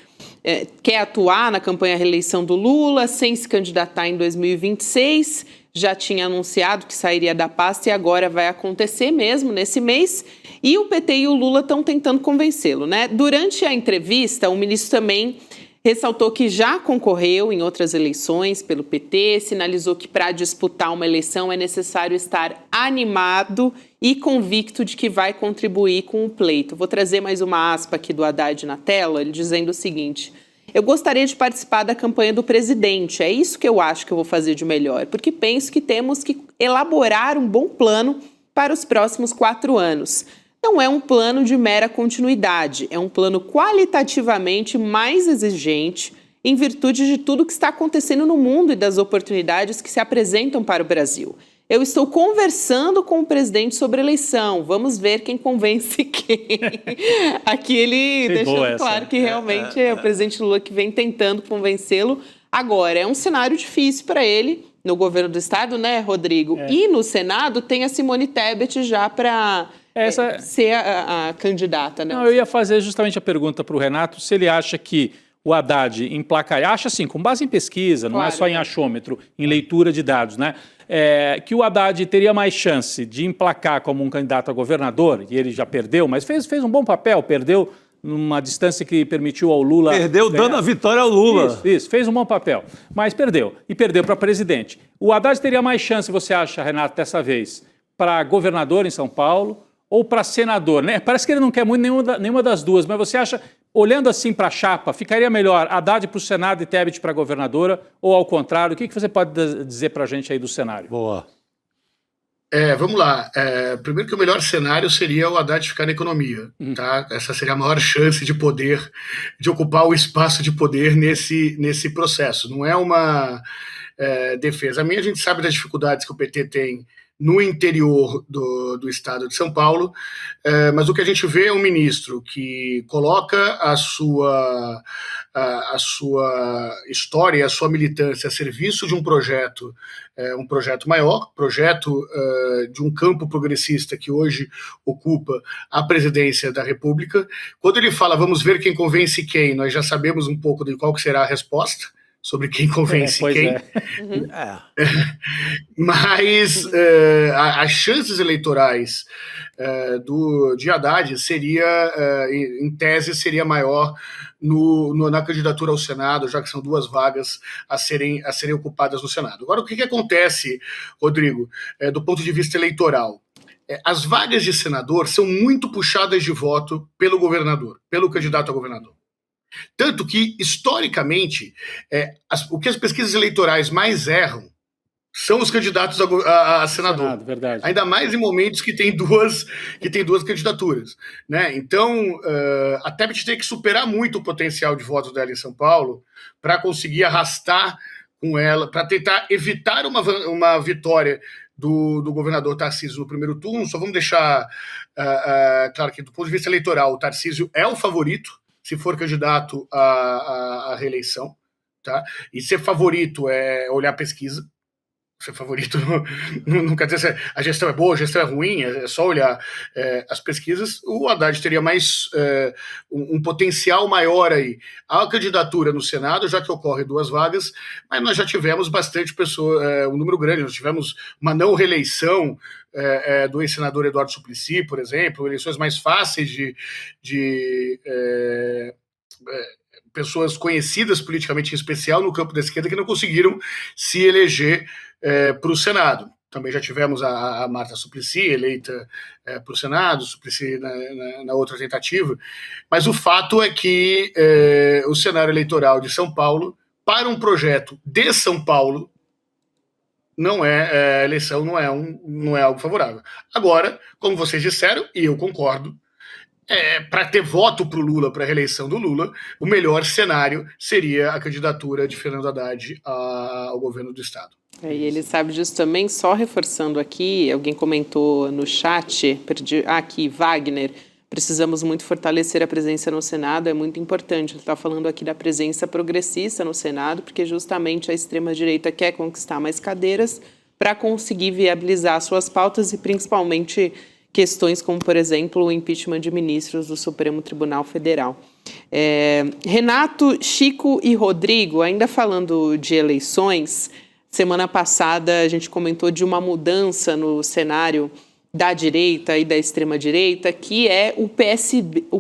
quer atuar na campanha à reeleição do Lula, sem se candidatar em 2026. Já tinha anunciado que sairia da pasta e agora vai acontecer mesmo nesse mês. E o PT e o Lula estão tentando convencê-lo, né? Durante a entrevista, o ministro também ressaltou que já concorreu em outras eleições pelo PT, sinalizou que para disputar uma eleição é necessário estar animado e convicto de que vai contribuir com o pleito. Vou trazer mais uma aspa aqui do Haddad na tela, ele dizendo o seguinte: eu gostaria de participar da campanha do presidente, é isso que eu acho que eu vou fazer de melhor, porque penso que temos que elaborar um bom plano para os próximos 4 anos. Não é um plano de mera continuidade, é um plano qualitativamente mais exigente em virtude de tudo que está acontecendo no mundo e das oportunidades que se apresentam para o Brasil. Eu estou conversando com o presidente sobre a eleição, vamos ver quem convence quem. Aqui ele deixou claro que realmente é o presidente Lula que vem tentando convencê-lo. Agora, é um cenário difícil para ele no governo do estado, né, Rodrigo? E no Senado tem a Simone Tebet já para ser a candidata, né? Não, eu ia fazer justamente a pergunta para o Renato se ele acha que o Haddad emplacaria, acha assim, com base em pesquisa, não é só em achômetro, em leitura de dados, né? Que o Haddad teria mais chance de emplacar como um candidato a governador, e ele já perdeu, mas fez um bom papel, perdeu numa distância que permitiu ao Lula... Perdeu dando a vitória ao Lula. Isso, fez um bom papel. Mas perdeu. E perdeu para presidente. O Haddad teria mais chance, você acha, Renato, dessa vez, para governador em São Paulo ou para senador, né? Parece que ele não quer muito nenhuma das duas, mas você acha, olhando assim para a chapa, ficaria melhor Haddad para o Senado e Tebet para governadora ou ao contrário? O que você pode dizer para a gente aí do cenário? Boa. Vamos lá. Primeiro que o melhor cenário seria o Haddad ficar na economia. Tá? Essa seria a maior chance de poder, de ocupar o espaço de poder nesse processo. Não é uma defesa. A gente sabe das dificuldades que o PT tem no interior do estado de São Paulo, mas o que a gente vê é um ministro que coloca a sua história, a sua militância a serviço de um projeto maior, de um campo progressista que hoje ocupa a presidência da República. Quando ele fala, vamos ver quem convence quem, nós já sabemos um pouco de qual que será a resposta sobre quem convence quem. Mas as chances eleitorais de Haddad em tese, seria maior na candidatura ao Senado, já que são 2 vagas a serem ocupadas no Senado. Agora, o que acontece, Rodrigo, do ponto de vista eleitoral? As vagas de senador são muito puxadas de voto pelo governador, pelo candidato a governador. Tanto que, historicamente, o que as pesquisas eleitorais mais erram são os candidatos a senador. Senado, verdade. Ainda mais em momentos que tem duas candidaturas. Né? Então, a Tebet tem que superar muito o potencial de votos dela em São Paulo para conseguir arrastar com ela, para tentar evitar uma vitória do governador Tarcísio no primeiro turno. Só vamos deixar claro que, do ponto de vista eleitoral, o Tarcísio é o favorito, se for candidato à reeleição, tá? E ser favorito é olhar a pesquisa. Ser favorito não quer dizer se a gestão é boa, a gestão é ruim, é só olhar as pesquisas. O Haddad teria mais um potencial maior aí. Há a candidatura no Senado, já que ocorre 2 vagas, mas nós já tivemos bastante um número grande. Nós tivemos uma não reeleição do ex-senador Eduardo Suplicy, por exemplo, eleições mais fáceis de pessoas conhecidas politicamente, em especial no campo da esquerda, que não conseguiram se eleger para o Senado. Também já tivemos a Marta Suplicy eleita para o Senado, Suplicy na outra tentativa, mas o fato é que o cenário eleitoral de São Paulo, para um projeto de São Paulo, a eleição não é algo favorável. Agora, como vocês disseram, e eu concordo, para ter voto para o Lula, para a reeleição do Lula, o melhor cenário seria a candidatura de Fernando Haddad ao governo do Estado. E ele sabe disso também, só reforçando aqui, alguém comentou no chat, aqui, Wagner, precisamos muito fortalecer a presença no Senado, é muito importante. Ele está falando aqui da presença progressista no Senado, porque justamente a extrema-direita quer conquistar mais cadeiras para conseguir viabilizar suas pautas e principalmente questões como, por exemplo, o impeachment de ministros do Supremo Tribunal Federal. Renato, Chico e Rodrigo, ainda falando de eleições, semana passada a gente comentou de uma mudança no cenário da direita e da extrema-direita, que é o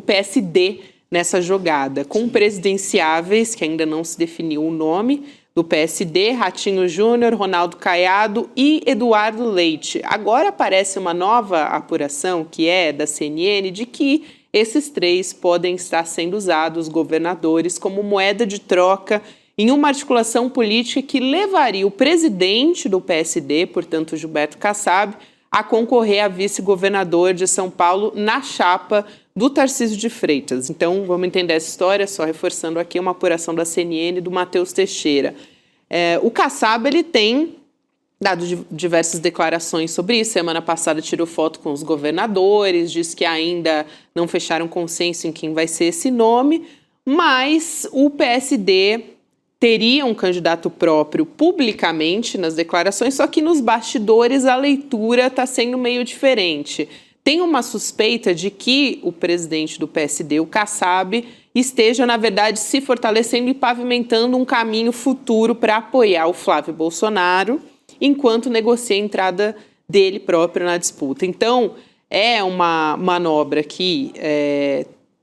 PSD nessa jogada, com presidenciáveis, que ainda não se definiu o nome, do PSD, Ratinho Júnior, Ronaldo Caiado e Eduardo Leite. Agora aparece uma nova apuração, que é da CNN, de que esses 3 podem estar sendo usados, governadores, como moeda de troca em uma articulação política que levaria o presidente do PSD, portanto Gilberto Kassab, a concorrer a vice-governador de São Paulo na chapa do Tarcísio de Freitas. Então, vamos entender essa história, só reforçando aqui uma apuração da CNN do Matheus Teixeira. O Kassab, ele tem dado diversas declarações sobre isso. Semana passada tirou foto com os governadores, disse que ainda não fecharam consenso em quem vai ser esse nome, mas o PSD teria um candidato próprio publicamente nas declarações, só que nos bastidores a leitura está sendo meio diferente. Tem uma suspeita de que o presidente do PSD, o Kassab, esteja, na verdade, se fortalecendo e pavimentando um caminho futuro para apoiar o Flávio Bolsonaro, enquanto negocia a entrada dele próprio na disputa. Então, é uma manobra que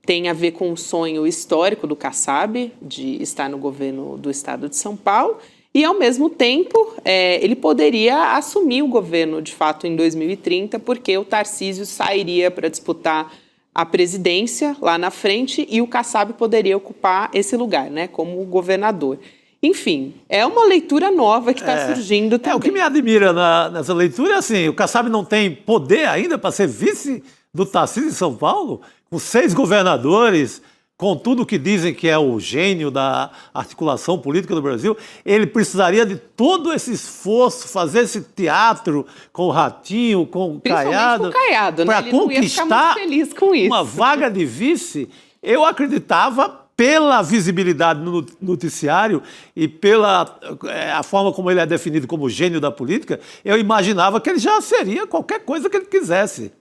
tem a ver com o sonho histórico do Kassab de estar no governo do estado de São Paulo e, ao mesmo tempo, ele poderia assumir o governo, de fato, em 2030, porque o Tarcísio sairia para disputar a presidência lá na frente e o Kassab poderia ocupar esse lugar, né, como governador. Enfim, é uma leitura nova que está surgindo também. O que me admira nessa leitura é assim, o Kassab não tem poder ainda para ser vice do Tarcísio em São Paulo, com 6 governadores, com tudo que dizem que é o gênio da articulação política do Brasil. Ele precisaria de todo esse esforço, fazer esse teatro com o Ratinho, com o Caiado, com o Caiado, né? para Ele não ia ficar muito feliz com isso. Uma vaga de vice. Eu acreditava, pela visibilidade no noticiário e pela a forma como ele é definido como gênio da política, eu imaginava que ele já seria qualquer coisa que ele quisesse.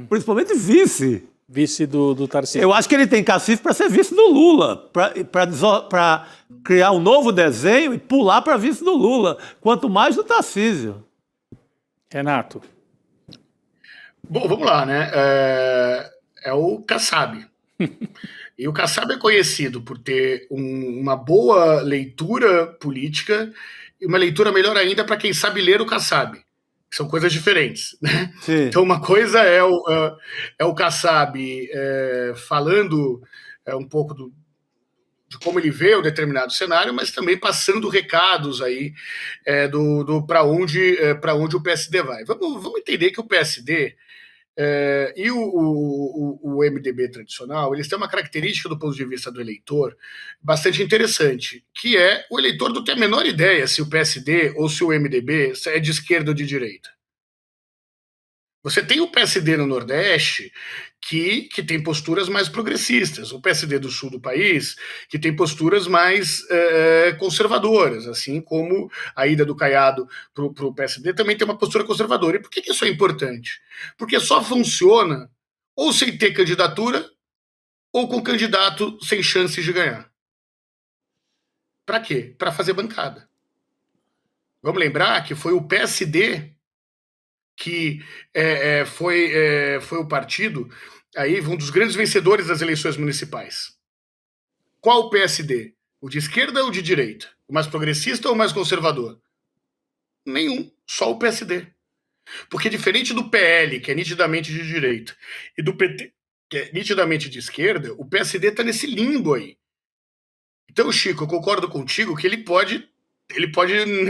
Principalmente vice. Vice do Tarcísio. Eu acho que ele tem cacife para ser vice do Lula, para criar um novo desenho e pular para vice do Lula, quanto mais do Tarcísio. Renato. Bom, vamos lá, né? É o Kassab. E o Kassab é conhecido por ter uma boa leitura política e uma leitura melhor ainda para quem sabe ler o Kassab. São coisas diferentes, né? Sim. Então, uma coisa é o Kassab falando um pouco de como ele vê o determinado cenário, mas também passando recados aí para onde o PSD vai. Vamos entender que o PSD e o MDB tradicional, eles têm uma característica do ponto de vista do eleitor bastante interessante, que é o eleitor não tem a menor ideia se o PSD ou se o MDB é de esquerda ou de direita. Você tem o PSD no Nordeste que tem posturas mais progressistas, o PSD do sul do país que tem posturas mais conservadoras, assim como a ida do Caiado para o PSD também tem uma postura conservadora. E por que isso é importante? Porque só funciona ou sem ter candidatura ou com candidato sem chances de ganhar. Para quê? Para fazer bancada. Vamos lembrar que foi o PSD que foi o partido, aí um dos grandes vencedores das eleições municipais. Qual o PSD? O de esquerda ou o de direita? O mais progressista ou o mais conservador? Nenhum, só o PSD. Porque diferente do PL, que é nitidamente de direita, e do PT, que é nitidamente de esquerda, o PSD está nesse limbo aí. Então, Chico, eu concordo contigo que ele pode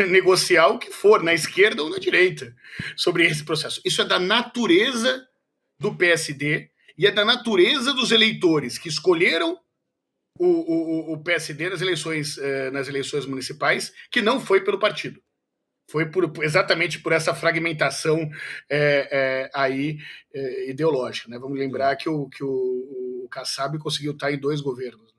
negociar o que for, na esquerda ou na direita, sobre esse processo. Isso é da natureza do PSD e é da natureza dos eleitores que escolheram o PSD nas eleições municipais, que não foi pelo partido. Foi exatamente por essa fragmentação ideológica. Né? Vamos lembrar que o Kassab conseguiu estar em 2 governos.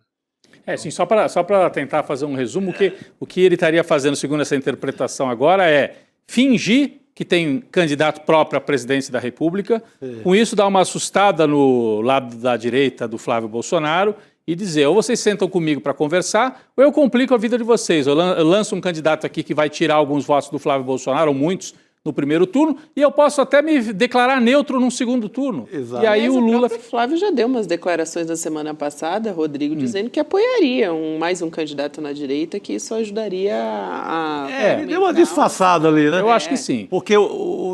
Sim, só para tentar fazer um resumo, o que ele estaria fazendo, segundo essa interpretação agora, é fingir que tem candidato próprio à presidência da República, com isso dar uma assustada no lado da direita do Flávio Bolsonaro e dizer, ou vocês sentam comigo para conversar, ou eu complico a vida de vocês. Eu lanço um candidato aqui que vai tirar alguns votos do Flávio Bolsonaro, ou muitos, no primeiro turno, e eu posso até me declarar neutro num segundo turno. Exato. E aí o Lula... O Flávio já deu umas declarações na semana passada, Rodrigo, dizendo que apoiaria mais um candidato na direita, que isso ajudaria a... Ele deu uma disfarçada ali, né? Eu acho que sim. Porque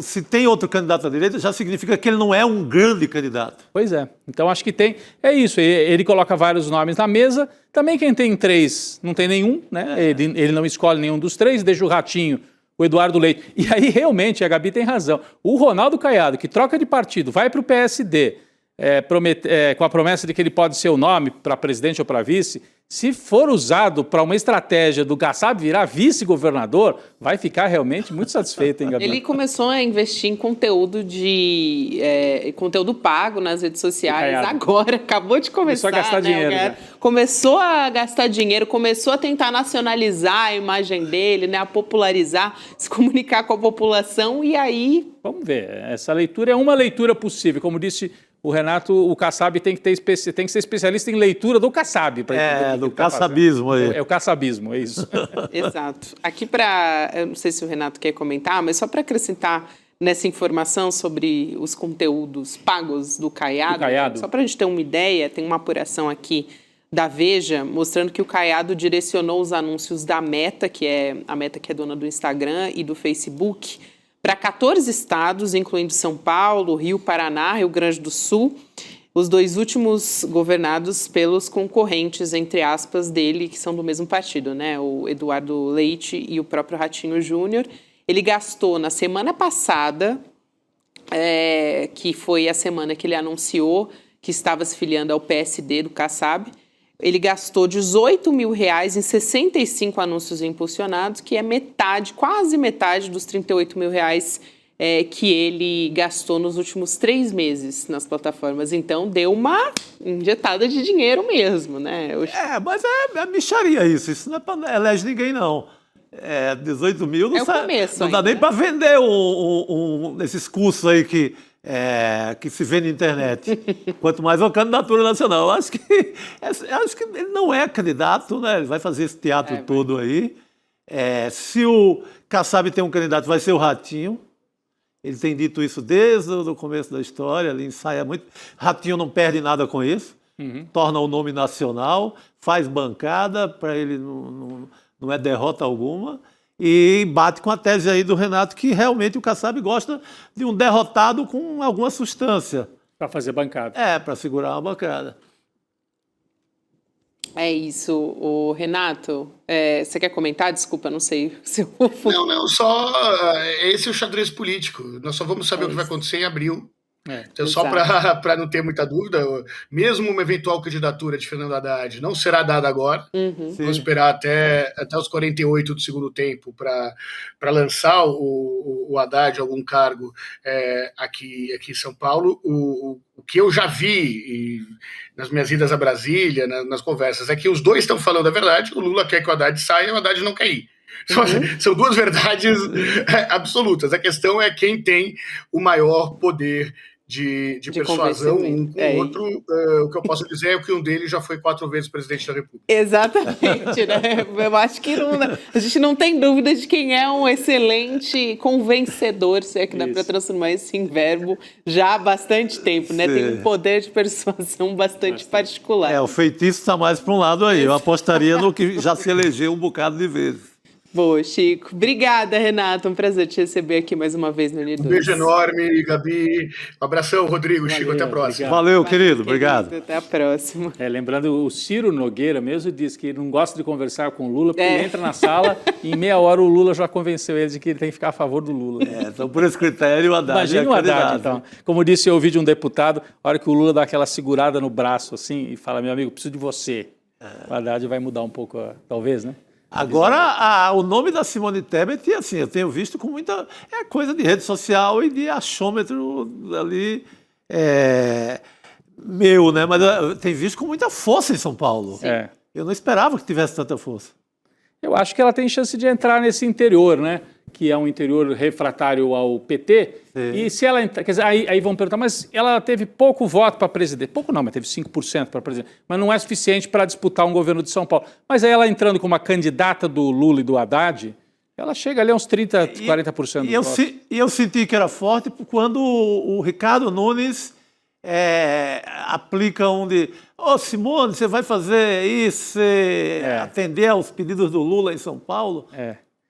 se tem outro candidato à direita, já significa que ele não é um grande candidato. Pois é. Então acho que tem... É isso, ele coloca vários nomes na mesa. Também quem tem 3 não tem nenhum, né? Ele não escolhe nenhum dos 3, deixa o Ratinho, o Eduardo Leite. E aí, realmente, a Gabi tem razão. O Ronaldo Caiado, que troca de partido, vai para o PSD, com a promessa de que ele pode ser o nome para presidente ou para vice, se for usado para uma estratégia do Kassab virar vice-governador, vai ficar realmente muito satisfeito, hein, Gabi? Ele começou a investir em conteúdo conteúdo pago nas redes sociais agora, acabou de começar. Começou a gastar dinheiro. Né? Começou a gastar dinheiro, começou a tentar nacionalizar a imagem dele, né? A popularizar, se comunicar com a população e aí... Vamos ver, essa leitura é uma leitura possível, como disse o Renato, o Kassab tem que ser especialista em leitura do Kassab. Do kassabismo aí. É o kassabismo, é isso. Exato. Aqui eu não sei se o Renato quer comentar, mas só para acrescentar nessa informação sobre os conteúdos pagos do Caiado? Só para a gente ter uma ideia, tem uma apuração aqui da Veja mostrando que o Caiado direcionou os anúncios da Meta, que é dona do Instagram e do Facebook, para 14 estados, incluindo São Paulo, Rio, Paraná, Rio Grande do Sul, os 2 últimos governados pelos concorrentes, entre aspas, dele, que são do mesmo partido, né? O Eduardo Leite e o próprio Ratinho Júnior. Ele gastou na semana passada, que foi a semana que ele anunciou que estava se filiando ao PSD do Kassab, ele gastou R$18 mil em 65 anúncios impulsionados, que é metade, quase metade dos R$38 mil que ele gastou nos últimos 3 meses nas plataformas. Então, deu uma injetada de dinheiro mesmo, né? Mas é mixaria isso não é para eleger ninguém, não. 18 mil não, não dá nem para vender esses cursos aí que se vê na internet. Quanto mais uma candidatura nacional. Eu acho que ele não é candidato, né? Ele vai fazer esse teatro todo aí. Se o Kassab tem um candidato, vai ser o Ratinho. Ele tem dito isso desde o começo da história, ele ensaia muito. Ratinho não perde nada com isso, torna o nome nacional, faz bancada, para ele não é derrota alguma, e bate com a tese aí do Renato que realmente o Kassab gosta de um derrotado com alguma substância. Para fazer bancada. Para segurar uma bancada. É isso, Renato. Você quer comentar? Desculpa, não sei se eu... Não, só esse é o xadrez político. Nós só vamos saber o que vai acontecer em abril. Então, só para não ter muita dúvida, mesmo uma eventual candidatura de Fernando Haddad não será dada agora. Vamos esperar até os 48 do segundo tempo para lançar o Haddad a algum cargo aqui em São Paulo. O que eu já vi nas minhas idas a Brasília, nas conversas, é que os dois estão falando a verdade. O Lula quer que o Haddad saia e o Haddad não quer ir. São 2 verdades absolutas. A questão é quem tem o maior poder de persuasão um com o outro. O que eu posso dizer é que um deles já foi 4 vezes presidente da República. Exatamente, né? Eu acho que a gente não tem dúvida de quem é um excelente convencedor, se é que dá para transformar isso em verbo, já há bastante tempo, né? Tem um poder de persuasão bastante particular. O feitiço está mais para um lado aí. Eu apostaria no que já se elegeu um bocado de vezes. Boa, Chico. Obrigada, Renato. Um prazer te receber aqui mais uma vez no Unidos. Um beijo enorme, Gabi. Um abração, Rodrigo. Chico, até a próxima. Valeu, querido. Obrigado. Até a próxima. Lembrando, o Ciro Nogueira mesmo disse que não gosta de conversar com o Lula, porque ele entra na sala e em meia hora o Lula já convenceu ele de que ele tem que ficar a favor do Lula. Então, por esse critério, o Haddad Imagina o Haddad, então. Como disse, eu ouvi de um deputado, a hora que o Lula dá aquela segurada no braço, assim, e fala, meu amigo, preciso de você. O Haddad vai mudar um pouco, talvez, né? Agora, o nome da Simone Tebet, assim, eu tenho visto com muita... É coisa de rede social e de achômetro ali, meu, né? Mas eu tenho visto com muita força em São Paulo. Eu não esperava que tivesse tanta força. Eu acho que ela tem chance de entrar nesse interior, né? Que é um interior refratário ao PT. Sim. E se ela entrar... Quer dizer, aí vão perguntar, mas ela teve pouco voto para presidente. Pouco não, mas teve 5% para presidente. Mas não é suficiente para disputar um governo de São Paulo. Mas aí ela entrando como uma candidata do Lula e do Haddad, ela chega ali a uns 30%, 40% do voto. E eu senti que era forte quando o Ricardo Nunes aplica um de... Simone, você vai fazer isso, atender aos pedidos do Lula em São Paulo?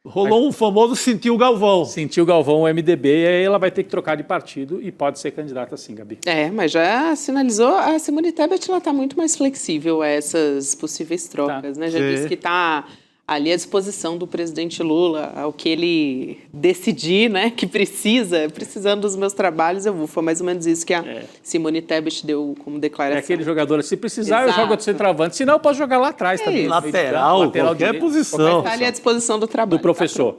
Rolou um famoso sentiu o Galvão. Sentiu o Galvão, o MDB, e aí ela vai ter que trocar de partido e pode ser candidata sim, Gabi. Mas já sinalizou, a Simone Tebet está muito mais flexível a essas possíveis trocas, né? Já disse que está ali à disposição do presidente Lula, ao que ele decidir, né, que precisando dos meus trabalhos, eu vou. Foi mais ou menos isso que a Simone Tebet deu como declaração. É aquele jogador, se precisar, eu jogo de centroavante, senão eu posso jogar lá atrás também. Lateral, qualquer direito, posição. Está ali à disposição do trabalho. Do professor.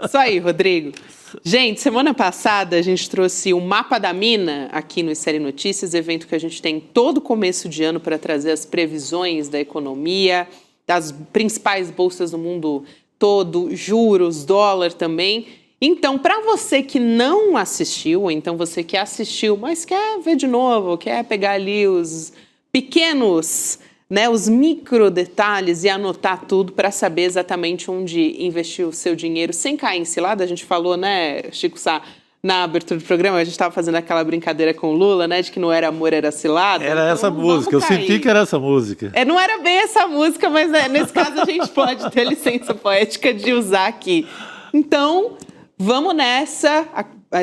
Isso aí, Rodrigo. Gente, semana passada a gente trouxe o Mapa da Mina aqui no Série Notícias, evento que a gente tem todo começo de ano para trazer as previsões da economia, das principais bolsas do mundo todo, juros, dólar também. Então, para você que não assistiu, ou então você que assistiu, mas quer ver de novo, quer pegar ali os pequenos, né, os micro detalhes e anotar tudo para saber exatamente onde investir o seu dinheiro sem cair em cilada, a gente falou, né, Chico Sá, na abertura do programa, a gente estava fazendo aquela brincadeira com o Lula, né? De que não era amor, era cilada. Era então, essa música, eu senti que era essa música. Não era bem essa música, mas né, nesse caso a gente pode ter licença poética de usar aqui. Então, vamos nessa.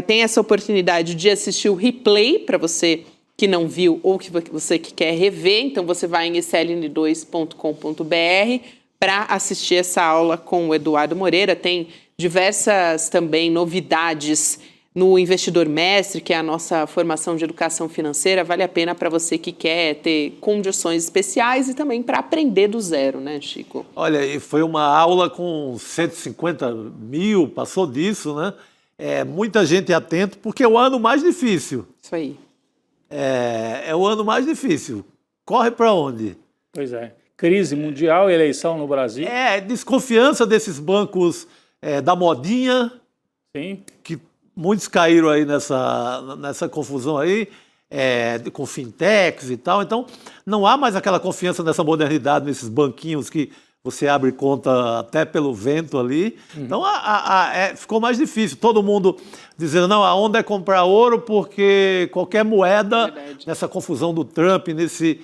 Tem essa oportunidade de assistir o replay para você que não viu ou que você que quer rever. Então, você vai em sln2.com.br para assistir essa aula com o Eduardo Moreira. Tem diversas também novidades no Investidor Mestre, que é a nossa formação de educação financeira. Vale a pena para você que quer ter condições especiais e também para aprender do zero, né, Chico? Olha, e foi uma aula com 150 mil, passou disso, né? Muita gente atento, porque é o ano mais difícil. Isso aí. É o ano mais difícil. Corre para onde? Pois é. Crise mundial, eleição no Brasil. Desconfiança desses bancos da modinha. Sim. Que muitos caíram aí nessa confusão aí, com fintechs e tal. Então, não há mais aquela confiança nessa modernidade, nesses banquinhos que você abre conta até pelo vento ali. Então, ficou mais difícil. Todo mundo dizendo, não, a onda é comprar ouro porque qualquer moeda, nessa confusão do Trump, nesse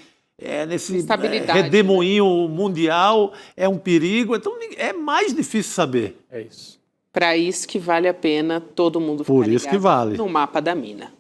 redemoinho mundial, é um perigo. Então, é mais difícil saber. É isso. Para isso que vale a pena todo mundo ficar Por isso que vale. No mapa da mina.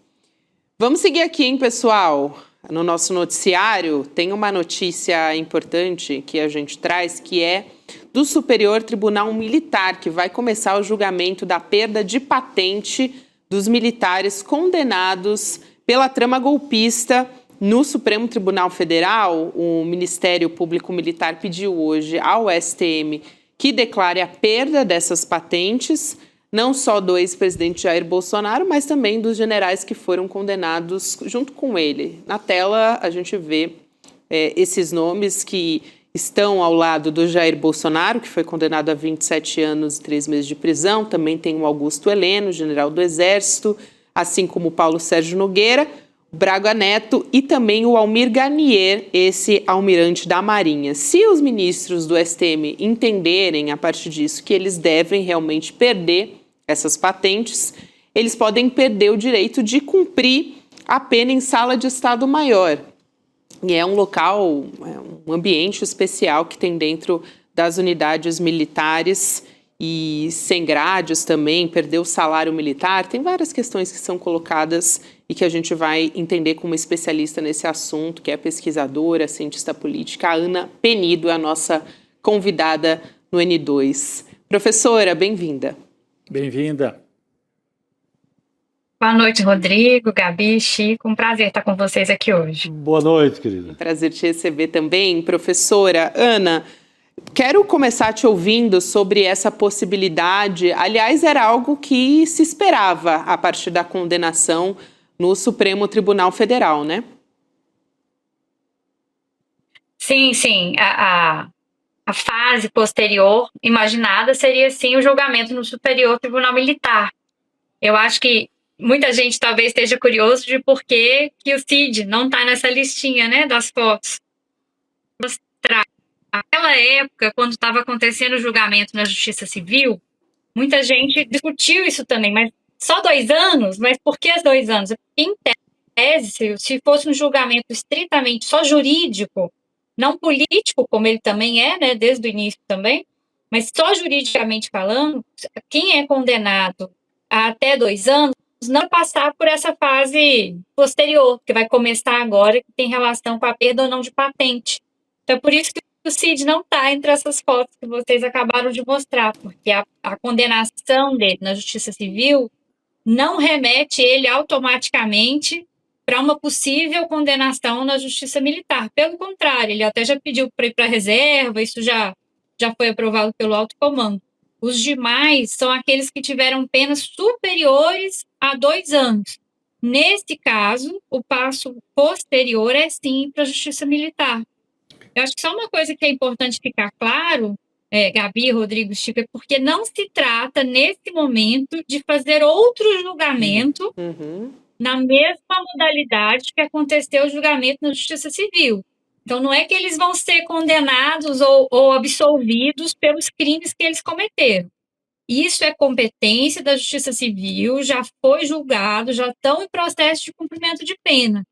Vamos seguir aqui, hein, pessoal? No nosso noticiário tem uma notícia importante que a gente traz, que é do Superior Tribunal Militar, que vai começar o julgamento da perda de patente dos militares condenados pela trama golpista no Supremo Tribunal Federal. O Ministério Público Militar pediu hoje ao STM que declare a perda dessas patentes, não só do ex-presidente Jair Bolsonaro, mas também dos generais que foram condenados junto com ele. Na tela a gente vê esses nomes que estão ao lado do Jair Bolsonaro, que foi condenado a 27 anos e 3 meses de prisão. Também tem o Augusto Heleno, general do Exército, assim como o Paulo Sérgio Nogueira, Braga Neto e também o Almir Garnier, esse almirante da Marinha. Se os ministros do STM entenderem, a partir disso, que eles devem realmente perder essas patentes, eles podem perder o direito de cumprir a pena em sala de Estado Maior. E é um local, um ambiente especial que tem dentro das unidades militares e sem grades também, perder o salário militar. Tem várias questões que são colocadas e que a gente vai entender com uma especialista nesse assunto, que é a pesquisadora, cientista política, a Ana Penido, a nossa convidada no N2. Professora, bem-vinda. Bem-vinda. Boa noite, Rodrigo, Gabi, Chico. Um prazer estar com vocês aqui hoje. Boa noite, querida. Prazer te receber também. Professora Ana, quero começar te ouvindo sobre essa possibilidade. Aliás, era algo que se esperava a partir da condenação no Supremo Tribunal Federal, né? Sim. A fase posterior imaginada seria, sim, o julgamento no Superior Tribunal Militar. Eu acho que muita gente talvez esteja curioso de por que o Cid não está nessa listinha, né, das fotos. Naquela época, quando estava acontecendo o julgamento na Justiça Civil, muita gente discutiu isso também, mas só 2 anos? Mas por que 2 anos? Em tese, se fosse um julgamento estritamente só jurídico, não político, como ele também é, né, desde o início também, mas só juridicamente falando, quem é condenado a até 2 anos não vai passar por essa fase posterior, que vai começar agora, que tem relação com a perda ou não de patente. Então, é por isso que o Cid não está entre essas fotos que vocês acabaram de mostrar, porque a condenação dele na Justiça Civil não remete ele automaticamente para uma possível condenação na Justiça Militar. Pelo contrário, ele até já pediu para ir para a reserva, isso já foi aprovado pelo alto comando. Os demais são aqueles que tiveram penas superiores a 2 anos. Nesse caso, o passo posterior é sim para a Justiça Militar. Eu acho que só uma coisa que é importante ficar claro, Gabi, Rodrigo, Chico, é porque não se trata, nesse momento, de fazer outro julgamento na mesma modalidade que aconteceu o julgamento na Justiça Civil. Então, não é que eles vão ser condenados ou absolvidos pelos crimes que eles cometeram. Isso é competência da Justiça Civil, já foi julgado, já estão em processo de cumprimento de pena.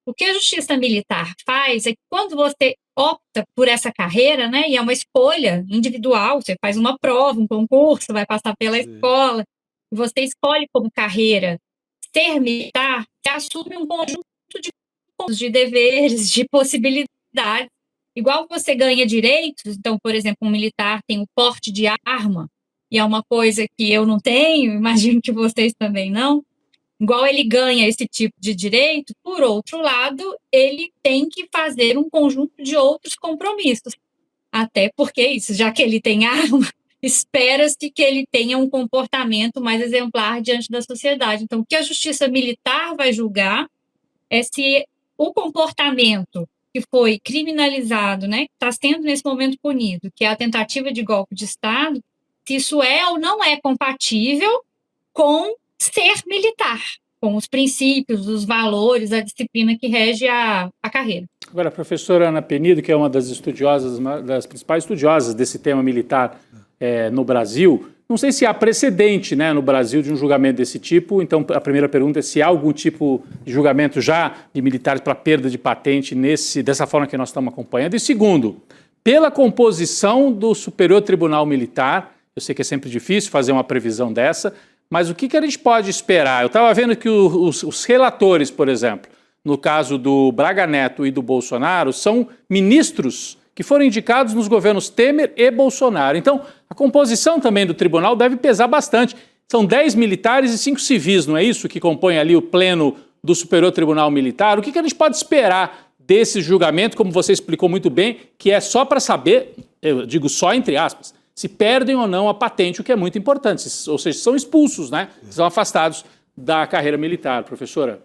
O que a Justiça Militar faz é que quando você opta por essa carreira, né, e é uma escolha individual, você faz uma prova, um concurso, vai passar pela escola, e você escolhe como carreira ser militar, você assume um conjunto de deveres, de possibilidades. Igual você ganha direitos, então, por exemplo, um militar tem o porte de arma, e é uma coisa que eu não tenho, imagino que vocês também não. Igual ele ganha esse tipo de direito, por outro lado, ele tem que fazer um conjunto de outros compromissos. Até porque isso, já que ele tem arma, espera-se que ele tenha um comportamento mais exemplar diante da sociedade. Então, o que a Justiça Militar vai julgar é se o comportamento que foi criminalizado, né, que está sendo nesse momento punido, que é a tentativa de golpe de Estado, se isso é ou não é compatível com ser militar, com os princípios, os valores, a disciplina que rege a carreira. Agora, a professora Ana Penido, que é uma das estudiosas, uma das principais estudiosas desse tema militar no Brasil, não sei se há precedente, né, no Brasil de um julgamento desse tipo. Então, a primeira pergunta é se há algum tipo de julgamento já de militares para perda de patente dessa forma que nós estamos acompanhando. E segundo, pela composição do Superior Tribunal Militar, eu sei que é sempre difícil fazer uma previsão dessa, mas o que a gente pode esperar? Eu estava vendo que os relatores, por exemplo, no caso do Braga Neto e do Bolsonaro, são ministros que foram indicados nos governos Temer e Bolsonaro. Então, a composição também do tribunal deve pesar bastante. São 10 militares e 5 civis, não é isso? Que compõem ali o pleno do Superior Tribunal Militar. O que a gente pode esperar desse julgamento, como você explicou muito bem, que é só para saber, eu digo só entre aspas, se perdem ou não a patente, o que é muito importante. Ou seja, são expulsos, né? São afastados da carreira militar. Professora?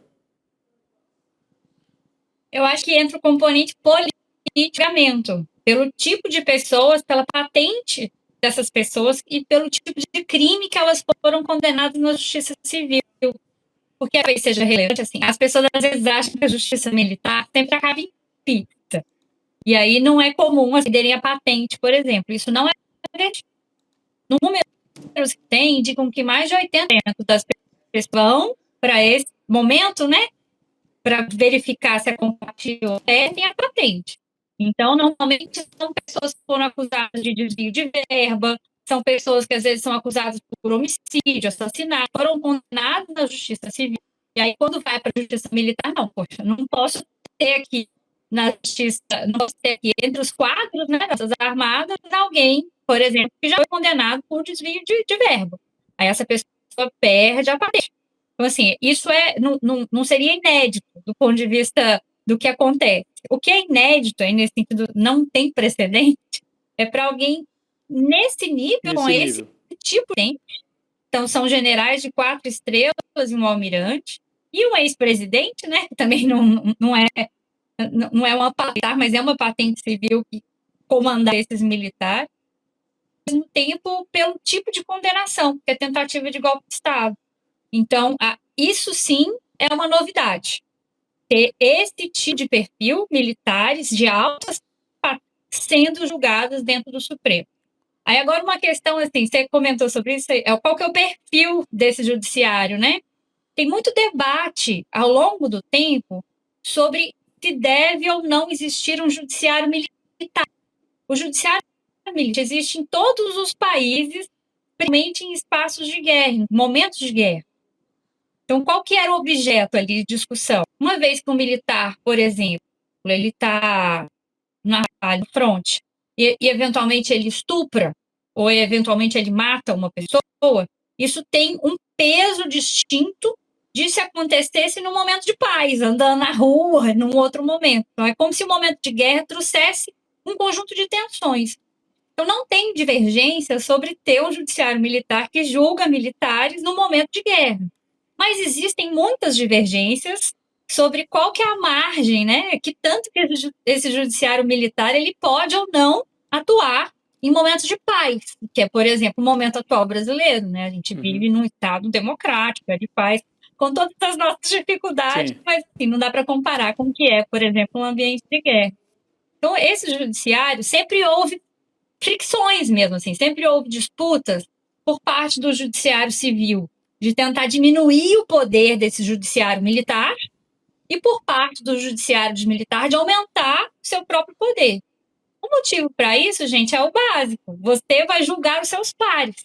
Eu acho que entra o componente político, pelo tipo de pessoas, pela patente dessas pessoas e pelo tipo de crime que elas foram condenadas na Justiça Civil. Porque talvez seja relevante, assim, as pessoas às vezes acham que a Justiça Militar sempre acaba em pizza. E aí não é comum assim, terem a patente, por exemplo. Isso não é verdade. Números que tem indicam que mais de 80% das pessoas vão para esse momento, né? Para verificar se é compatível, tem a patente. Então, normalmente, são pessoas que foram acusadas de desvio de verba, são pessoas que, às vezes, são acusadas por homicídio, assassinato, foram condenadas na Justiça Civil. E aí, quando vai para a Justiça Militar, não, poxa, não posso ter aqui na Justiça, não posso ter aqui entre os quadros, né, das Armadas, alguém, por exemplo, que já foi condenado por desvio de verba. Aí essa pessoa perde a patente. Então, assim, isso não seria inédito do ponto de vista do que acontece. O que é inédito, aí, nesse sentido, não tem precedente, é para alguém nesse nível, com esse tipo de gente. Então, são generais de 4 estrelas e um almirante, e um ex-presidente, né, que também não é uma patente, mas é uma patente civil que comanda esses militares, ao mesmo tempo pelo tipo de condenação, que é tentativa de golpe de Estado. Então, isso sim é uma novidade. Ter esse tipo de perfil, militares de altas sendo julgados dentro do Supremo. Aí agora uma questão, assim, você comentou sobre isso, qual que é o perfil desse judiciário, né? Tem muito debate ao longo do tempo sobre se deve ou não existir um judiciário militar. O judiciário militar existe em todos os países, principalmente em espaços de guerra, em momentos de guerra. Então, qual que era o objeto ali de discussão? Uma vez que um militar, por exemplo, ele está na fronte e eventualmente ele estupra ou eventualmente ele mata uma pessoa, isso tem um peso distinto de se acontecesse num momento de paz, andando na rua, num outro momento. Então, é como se o momento de guerra trouxesse um conjunto de tensões. Então, não tem divergência sobre ter um judiciário militar que julga militares no momento de guerra. Mas existem muitas divergências sobre qual que é a margem, né? Que tanto que esse judiciário militar ele pode ou não atuar em momentos de paz, que é, por exemplo, o momento atual brasileiro, né? A gente vive num Estado democrático, de paz, com todas as nossas dificuldades, sim, mas assim, não dá para comparar com o que é, por exemplo, um ambiente de guerra. Então, esse judiciário sempre houve fricções mesmo, assim, sempre houve disputas por parte do judiciário civil de tentar diminuir o poder desse judiciário militar e por parte do judiciário militar de aumentar o seu próprio poder. O motivo para isso, gente, é o básico. Você vai julgar os seus pares.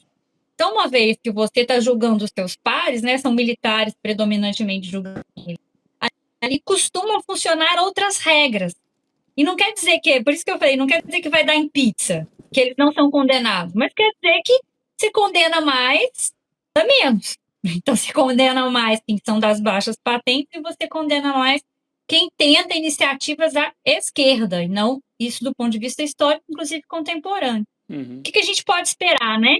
Então, uma vez que você está julgando os seus pares, né, são militares predominantemente julgando, ali costumam funcionar outras regras. E não quer dizer que, por isso que eu falei, não quer dizer que vai dar em pizza, que eles não são condenados, mas quer dizer que se condena mais, dá menos. Então, se condena mais quem são das baixas patentes e você condena mais quem tenta iniciativas à esquerda, e não isso do ponto de vista histórico, inclusive contemporâneo. O que a gente pode esperar, né?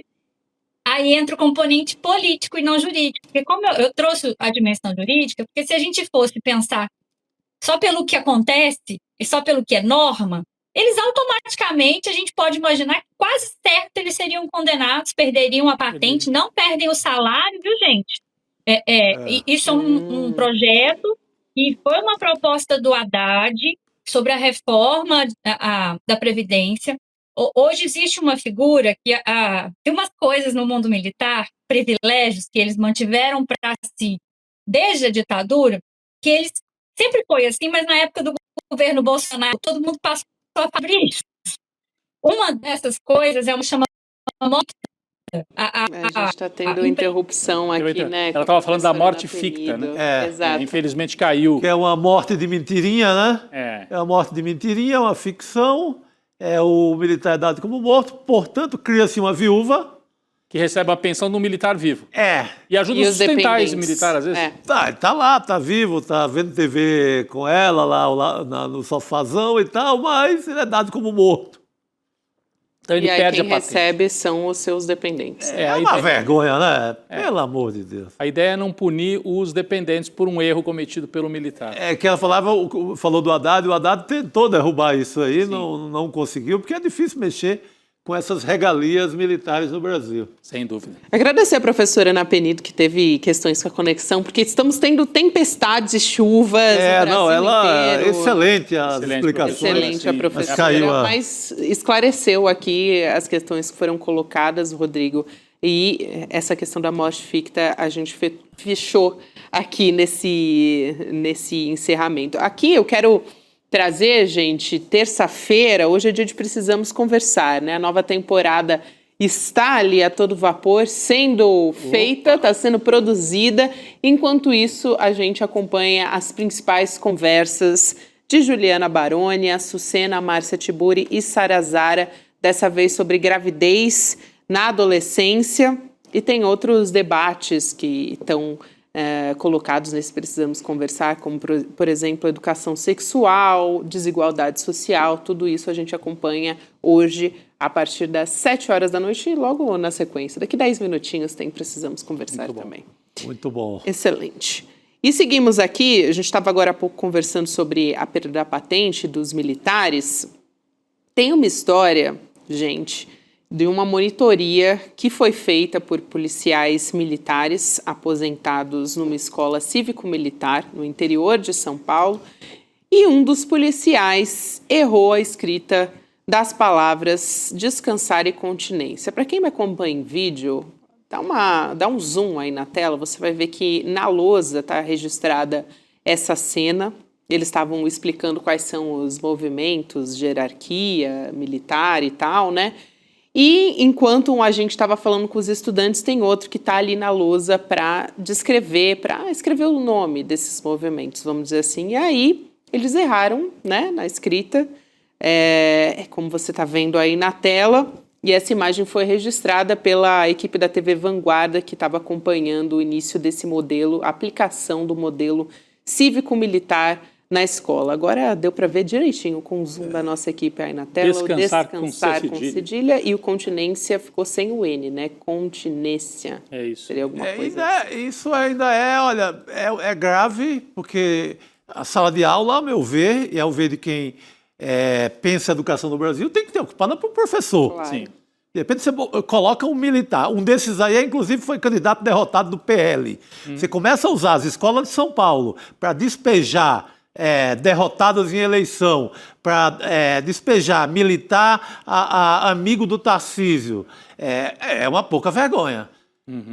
Aí entra o componente político e não jurídico. Porque como eu trouxe a dimensão jurídica, porque se a gente fosse pensar só pelo que acontece e só pelo que é norma, eles automaticamente, a gente pode imaginar que quase certo eles seriam condenados, perderiam a patente, não perdem o salário, viu, gente? Isso é um projeto e foi uma proposta do Haddad sobre a reforma da Previdência. Hoje existe uma figura que tem umas coisas no mundo militar, privilégios que eles mantiveram para si desde a ditadura, que eles sempre foi assim, mas na época do governo Bolsonaro, todo mundo passou a fazer isso. Uma dessas coisas é uma chamada a gente está tendo interrupção aqui, né? Ela estava falando da morte ficta, né? Exato. Infelizmente caiu. Que é uma morte de mentirinha, né? É uma morte de mentirinha, uma ficção. O militar é dado como morto, portanto, cria-se uma viúva. Que recebe a pensão do militar vivo. E E ajuda a os sustentar esse dependentes. militar, às vezes. Ele tá lá, tá vivo, tá vendo TV com ela lá no sofazão e tal, mas ele é dado como morto. Então ele E aí perde quem a patente. recebe são os seus dependentes. É uma vergonha, né? Pelo amor de Deus. A ideia é não punir os dependentes por um erro cometido pelo militar. É que ela falou do Haddad, o Haddad tentou derrubar isso aí, não conseguiu, porque é difícil mexer com essas regalias militares no Brasil. Sem dúvida. Agradecer a professora Ana Penido, que teve questões com a conexão, porque estamos tendo tempestades e chuvas no Brasil inteiro. Excelente as Excelente, explicações. Excelente a Sim, professora, mas esclareceu aqui as questões que foram colocadas, Rodrigo, e essa questão da morte ficta a gente fechou aqui nesse encerramento. Aqui eu quero trazer, gente, terça-feira, hoje é dia de Precisamos Conversar, né? A nova temporada está ali a todo vapor, sendo feita, está sendo produzida. Enquanto isso, a gente acompanha as principais conversas de Juliana Baroni, Açucena, Márcia Tiburi e Sara Zara, dessa vez sobre gravidez na adolescência. E tem outros debates que estão colocados nesse Precisamos Conversar, como, por exemplo, educação sexual, desigualdade social, tudo isso a gente acompanha hoje a partir das 7 horas da noite e logo na sequência. Daqui 10 minutinhos tem Precisamos Conversar também. Muito bom. Excelente. E seguimos aqui, a gente estava agora há pouco conversando sobre a perda da patente dos militares. Tem uma história, gente, de uma monitoria que foi feita por policiais militares aposentados numa escola cívico-militar no interior de São Paulo, e um dos policiais errou a escrita das palavras descansar e continência. Para quem me acompanha em vídeo, dá um zoom aí na tela, você vai ver que na lousa está registrada essa cena. Eles estavam explicando quais são os movimentos de hierarquia militar e tal, né? E enquanto um agente estava falando com os estudantes, tem outro que está ali na lousa para descrever, para escrever o nome desses movimentos, vamos dizer assim. E aí eles erraram, né, na escrita, como você está vendo aí na tela. E essa imagem foi registrada pela equipe da TV Vanguarda, que estava acompanhando o início desse modelo, a aplicação do modelo cívico-militar na escola. Agora deu para ver direitinho com o zoom da nossa equipe aí na tela. Descansar o descansar com cedilha e o continência ficou sem o N, né? Continência. É isso. Seria alguma coisa assim. Isso ainda é grave, porque a sala de aula, ao meu ver, e ao ver de quem pensa a educação no Brasil, tem que ter ocupada por professor. Claro. Sim. De repente você coloca um militar, um desses aí, inclusive, foi candidato derrotado do PL. Você começa a usar as escolas de São Paulo para despejar derrotadas em eleição para despejar militar amigo do Tarcísio, é uma pouca vergonha.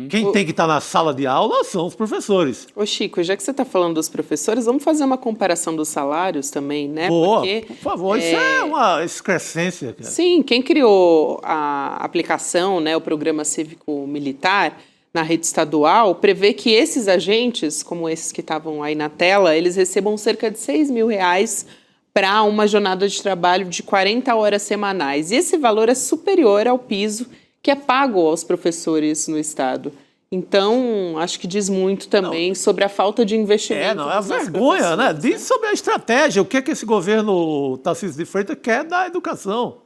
Quem tem que estar na sala de aula são os professores. Ô Chico, já que você está falando dos professores, vamos fazer uma comparação dos salários também, né? Boa, porque, por favor, isso é uma excrescência. Cara. Sim, quem criou a aplicação, né, o Programa Cívico-Militar, na rede estadual, prevê que esses agentes, como esses que estavam aí na tela, eles recebam cerca de R$6.000 para uma jornada de trabalho de 40 horas semanais. E esse valor é superior ao piso que é pago aos professores no Estado. Então, acho que diz muito também sobre a falta de investimento. É vergonha, né? Diz sobre a estratégia, o que esse governo Tarcísio de Freitas quer da educação.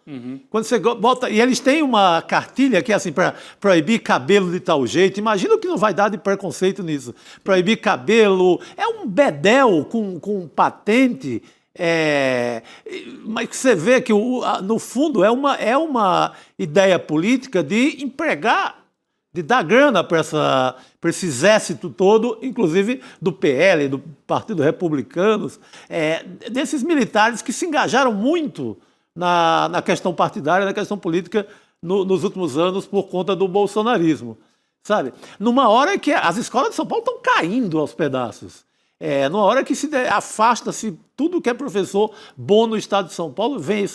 Quando você bota... E eles têm uma cartilha que é assim, para proibir cabelo de tal jeito. Imagina o que não vai dar de preconceito nisso. Proibir cabelo, é um bedel com patente... mas você vê que, no fundo, é uma ideia política de empregar, de dar grana para esse exército todo, inclusive do PL, do Partido Republicano, desses militares que se engajaram muito na questão partidária, na questão política nos últimos anos por conta do bolsonarismo. Sabe? Numa hora que as escolas de São Paulo estão caindo aos pedaços. Numa hora que se afasta-se tudo que é professor bom no estado de São Paulo, vem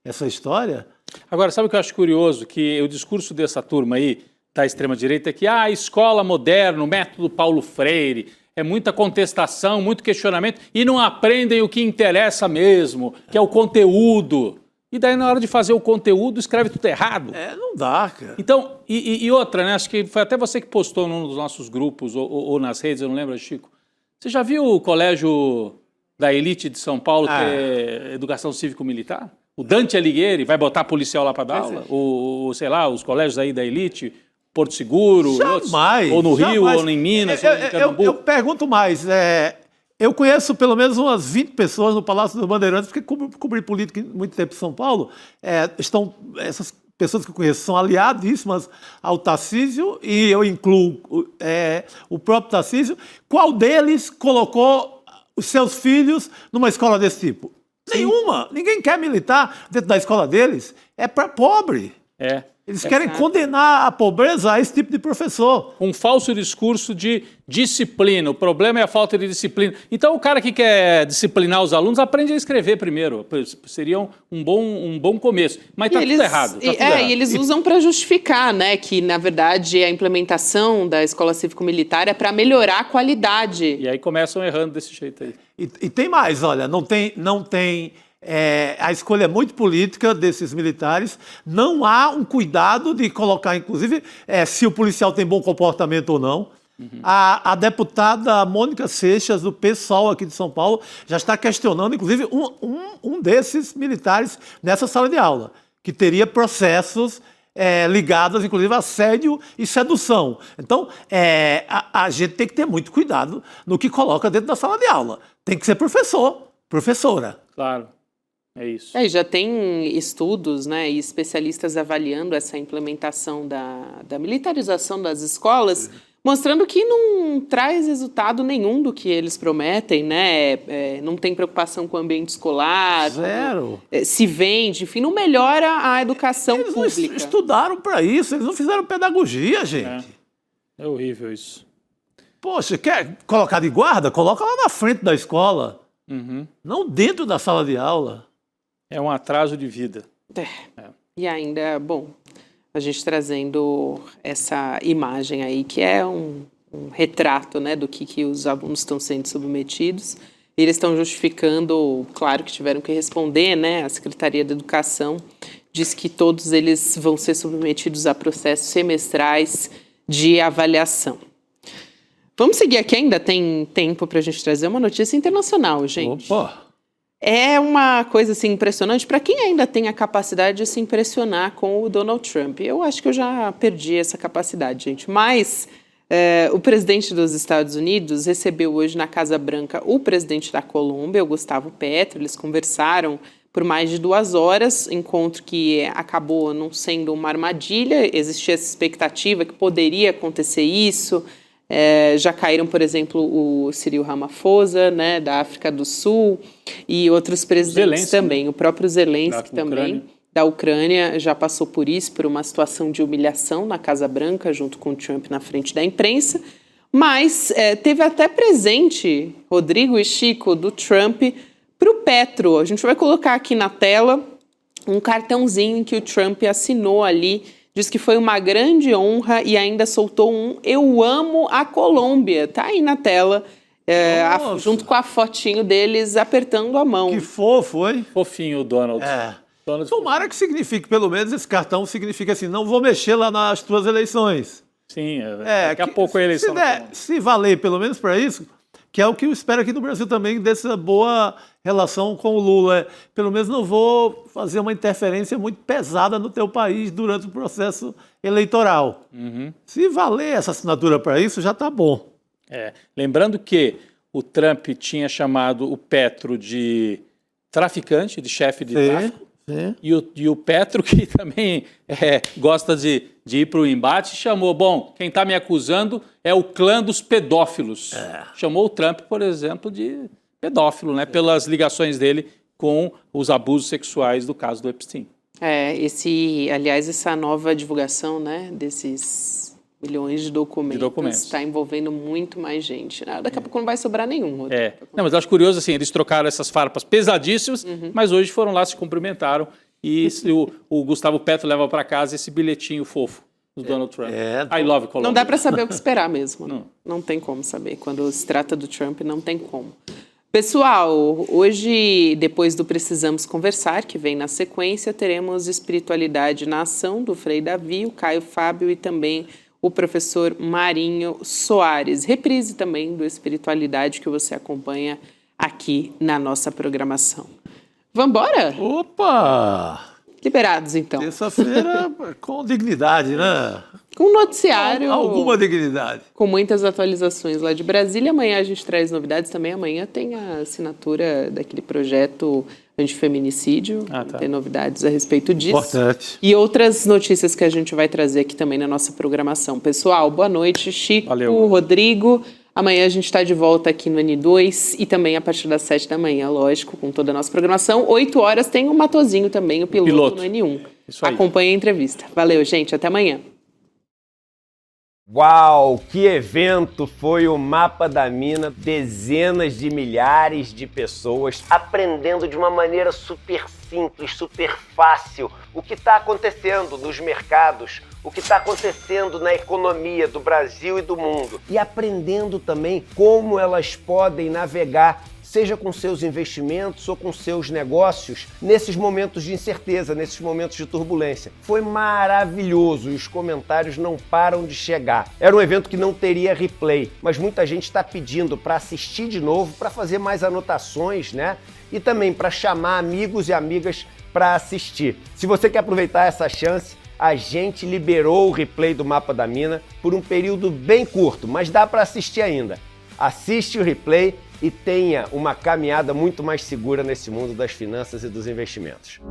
essa história. Agora, sabe o que eu acho curioso? Que o discurso dessa turma aí, da extrema-direita, é que a escola moderna, o método Paulo Freire, é muita contestação, muito questionamento, e não aprendem o que interessa mesmo, que é o conteúdo. E daí, na hora de fazer o conteúdo, escreve tudo errado. Não dá, cara. Então, e outra, né? Acho que foi até você que postou num dos nossos grupos, ou nas redes, eu não lembro, Chico. Você já viu o colégio da elite de São Paulo ter educação cívico-militar? O Dante Alighieri vai botar policial lá para dar aula? Sei lá, os colégios aí da elite, Porto Seguro, jamais, ou no jamais. Rio, ou em Minas, ou em Pernambuco. Eu pergunto mais, eu conheço pelo menos umas 20 pessoas no Palácio dos Bandeirantes, porque cobri política muito tempo em São Paulo, essas pessoas que eu conheço são aliadíssimas ao Tarcísio, e eu incluo o próprio Tarcísio. Qual deles colocou os seus filhos numa escola desse tipo? Sim. Nenhuma. Ninguém quer militar dentro da escola deles. É para pobre. Eles querem condenar a pobreza a esse tipo de professor. Um falso discurso de disciplina. O problema é a falta de disciplina. Então, o cara que quer disciplinar os alunos aprende a escrever primeiro. Seria um bom começo. Mas está tudo errado. E eles usam para justificar, né, que, na verdade, a implementação da escola cívico-militar é para melhorar a qualidade. E aí começam errando desse jeito aí. E tem mais, olha, não tem a escolha é muito política desses militares, não há um cuidado de colocar, inclusive, se o policial tem bom comportamento ou não. A deputada Mônica Seixas, do PSOL aqui de São Paulo, já está questionando, inclusive, um desses militares nessa sala de aula, que teria processos ligados, inclusive, a assédio e sedução. Então, a gente tem que ter muito cuidado no que coloca dentro da sala de aula. Tem que ser professor, professora. Claro. É isso. Já tem estudos, né, e especialistas avaliando essa implementação da militarização das escolas, mostrando que não traz resultado nenhum do que eles prometem, né? Não tem preocupação com o ambiente escolar. Zero. Se vende, enfim, não melhora a educação pública. Eles não estudaram para isso, eles não fizeram pedagogia, gente. É horrível isso. Poxa, quer colocar de guarda? Coloca lá na frente da escola. Não dentro da sala de aula. É um atraso de vida. E ainda, bom, a gente trazendo essa imagem aí, que é um retrato, né, do que os alunos estão sendo submetidos. Eles estão justificando, claro que tiveram que responder, né, a Secretaria da Educação diz que todos eles vão ser submetidos a processos semestrais de avaliação. Vamos seguir aqui, ainda tem tempo para a gente trazer uma notícia internacional, gente. Opa! É uma coisa assim, impressionante para quem ainda tem a capacidade de se impressionar com o Donald Trump. Eu acho que eu já perdi essa capacidade, gente. Mas o presidente dos Estados Unidos recebeu hoje na Casa Branca o presidente da Colômbia, o Gustavo Petro. Eles conversaram por mais de 2 horas, encontro que acabou não sendo uma armadilha. Existia essa expectativa que poderia acontecer isso. Já caíram, por exemplo, o Cyril Ramaphosa, né, da África do Sul, e outros presidentes Zelensky, também. O próprio Zelensky também, da Ucrânia, já passou por isso, por uma situação de humilhação na Casa Branca, junto com o Trump na frente da imprensa. Mas teve até presente, Rodrigo e Chico, do Trump para o Petro. A gente vai colocar aqui na tela um cartãozinho que o Trump assinou ali. Diz que foi uma grande honra e ainda soltou um "Eu amo a Colômbia". Tá aí na tela, junto com a fotinho deles apertando a mão. Que fofo, hein? Fofinho o Donald. Tomara que signifique, pelo menos esse cartão significa assim, não vou mexer lá nas tuas eleições. Sim, daqui a pouco a eleição. Se valer pelo menos para isso, que é o que eu espero aqui no Brasil também, dessa boa relação com o Lula. Pelo menos não vou fazer uma interferência muito pesada no teu país durante o processo eleitoral. Se valer essa assinatura para isso, já está bom. Lembrando que o Trump tinha chamado o Petro de traficante, de chefe de tráfico. Sim. E o Petro, que também gosta de ir para o embate, chamou, quem está me acusando é o clã dos pedófilos. Chamou o Trump, por exemplo, de pedófilo, né, pelas ligações dele com os abusos sexuais do caso do Epstein. Aliás, essa nova divulgação, né, desses milhões de documentos está envolvendo muito mais gente. Daqui a pouco não vai sobrar nenhum. Não, mas eu acho curioso, assim, eles trocaram essas farpas pesadíssimas, mas hoje foram lá, se cumprimentaram, e o Gustavo Petro leva para casa esse bilhetinho fofo do Donald Trump. I love Colombia. Não dá para saber o que esperar mesmo. Não tem como saber. Quando se trata do Trump, não tem como. Pessoal, hoje, depois do Precisamos Conversar, que vem na sequência, teremos Espiritualidade na Ação, do Frei Davi, o Caio Fábio e também o professor Marinho Soares. Reprise também do Espiritualidade que você acompanha aqui na nossa programação. Vambora? Opa! Liberados, então. Terça-feira com dignidade, né? Com noticiário. Alguma dignidade. Com muitas atualizações lá de Brasília. Amanhã a gente traz novidades também. Amanhã tem a assinatura daquele projeto antifeminicídio. Tem novidades a respeito disso. Importante. E outras notícias que a gente vai trazer aqui também na nossa programação. Pessoal, boa noite. Chico, valeu. Rodrigo. Amanhã a gente está de volta aqui no N2 e também a partir das 7 da manhã, lógico, com toda a nossa programação. 8 horas tem o Matozinho também, o piloto no N1. Isso aí. Acompanhe a entrevista. Valeu, gente. Até amanhã. Uau, que evento foi o Mapa da Mina, dezenas de milhares de pessoas aprendendo de uma maneira super simples, super fácil o que está acontecendo nos mercados, o que está acontecendo na economia do Brasil e do mundo e aprendendo também como elas podem navegar, seja com seus investimentos ou com seus negócios, nesses momentos de incerteza, nesses momentos de turbulência. Foi maravilhoso e os comentários não param de chegar. Era um evento que não teria replay, mas muita gente está pedindo para assistir de novo, para fazer mais anotações, né? E também para chamar amigos e amigas para assistir. Se você quer aproveitar essa chance, a gente liberou o replay do Mapa da Mina por um período bem curto, mas dá para assistir ainda. Assiste o replay e tenha uma caminhada muito mais segura nesse mundo das finanças e dos investimentos.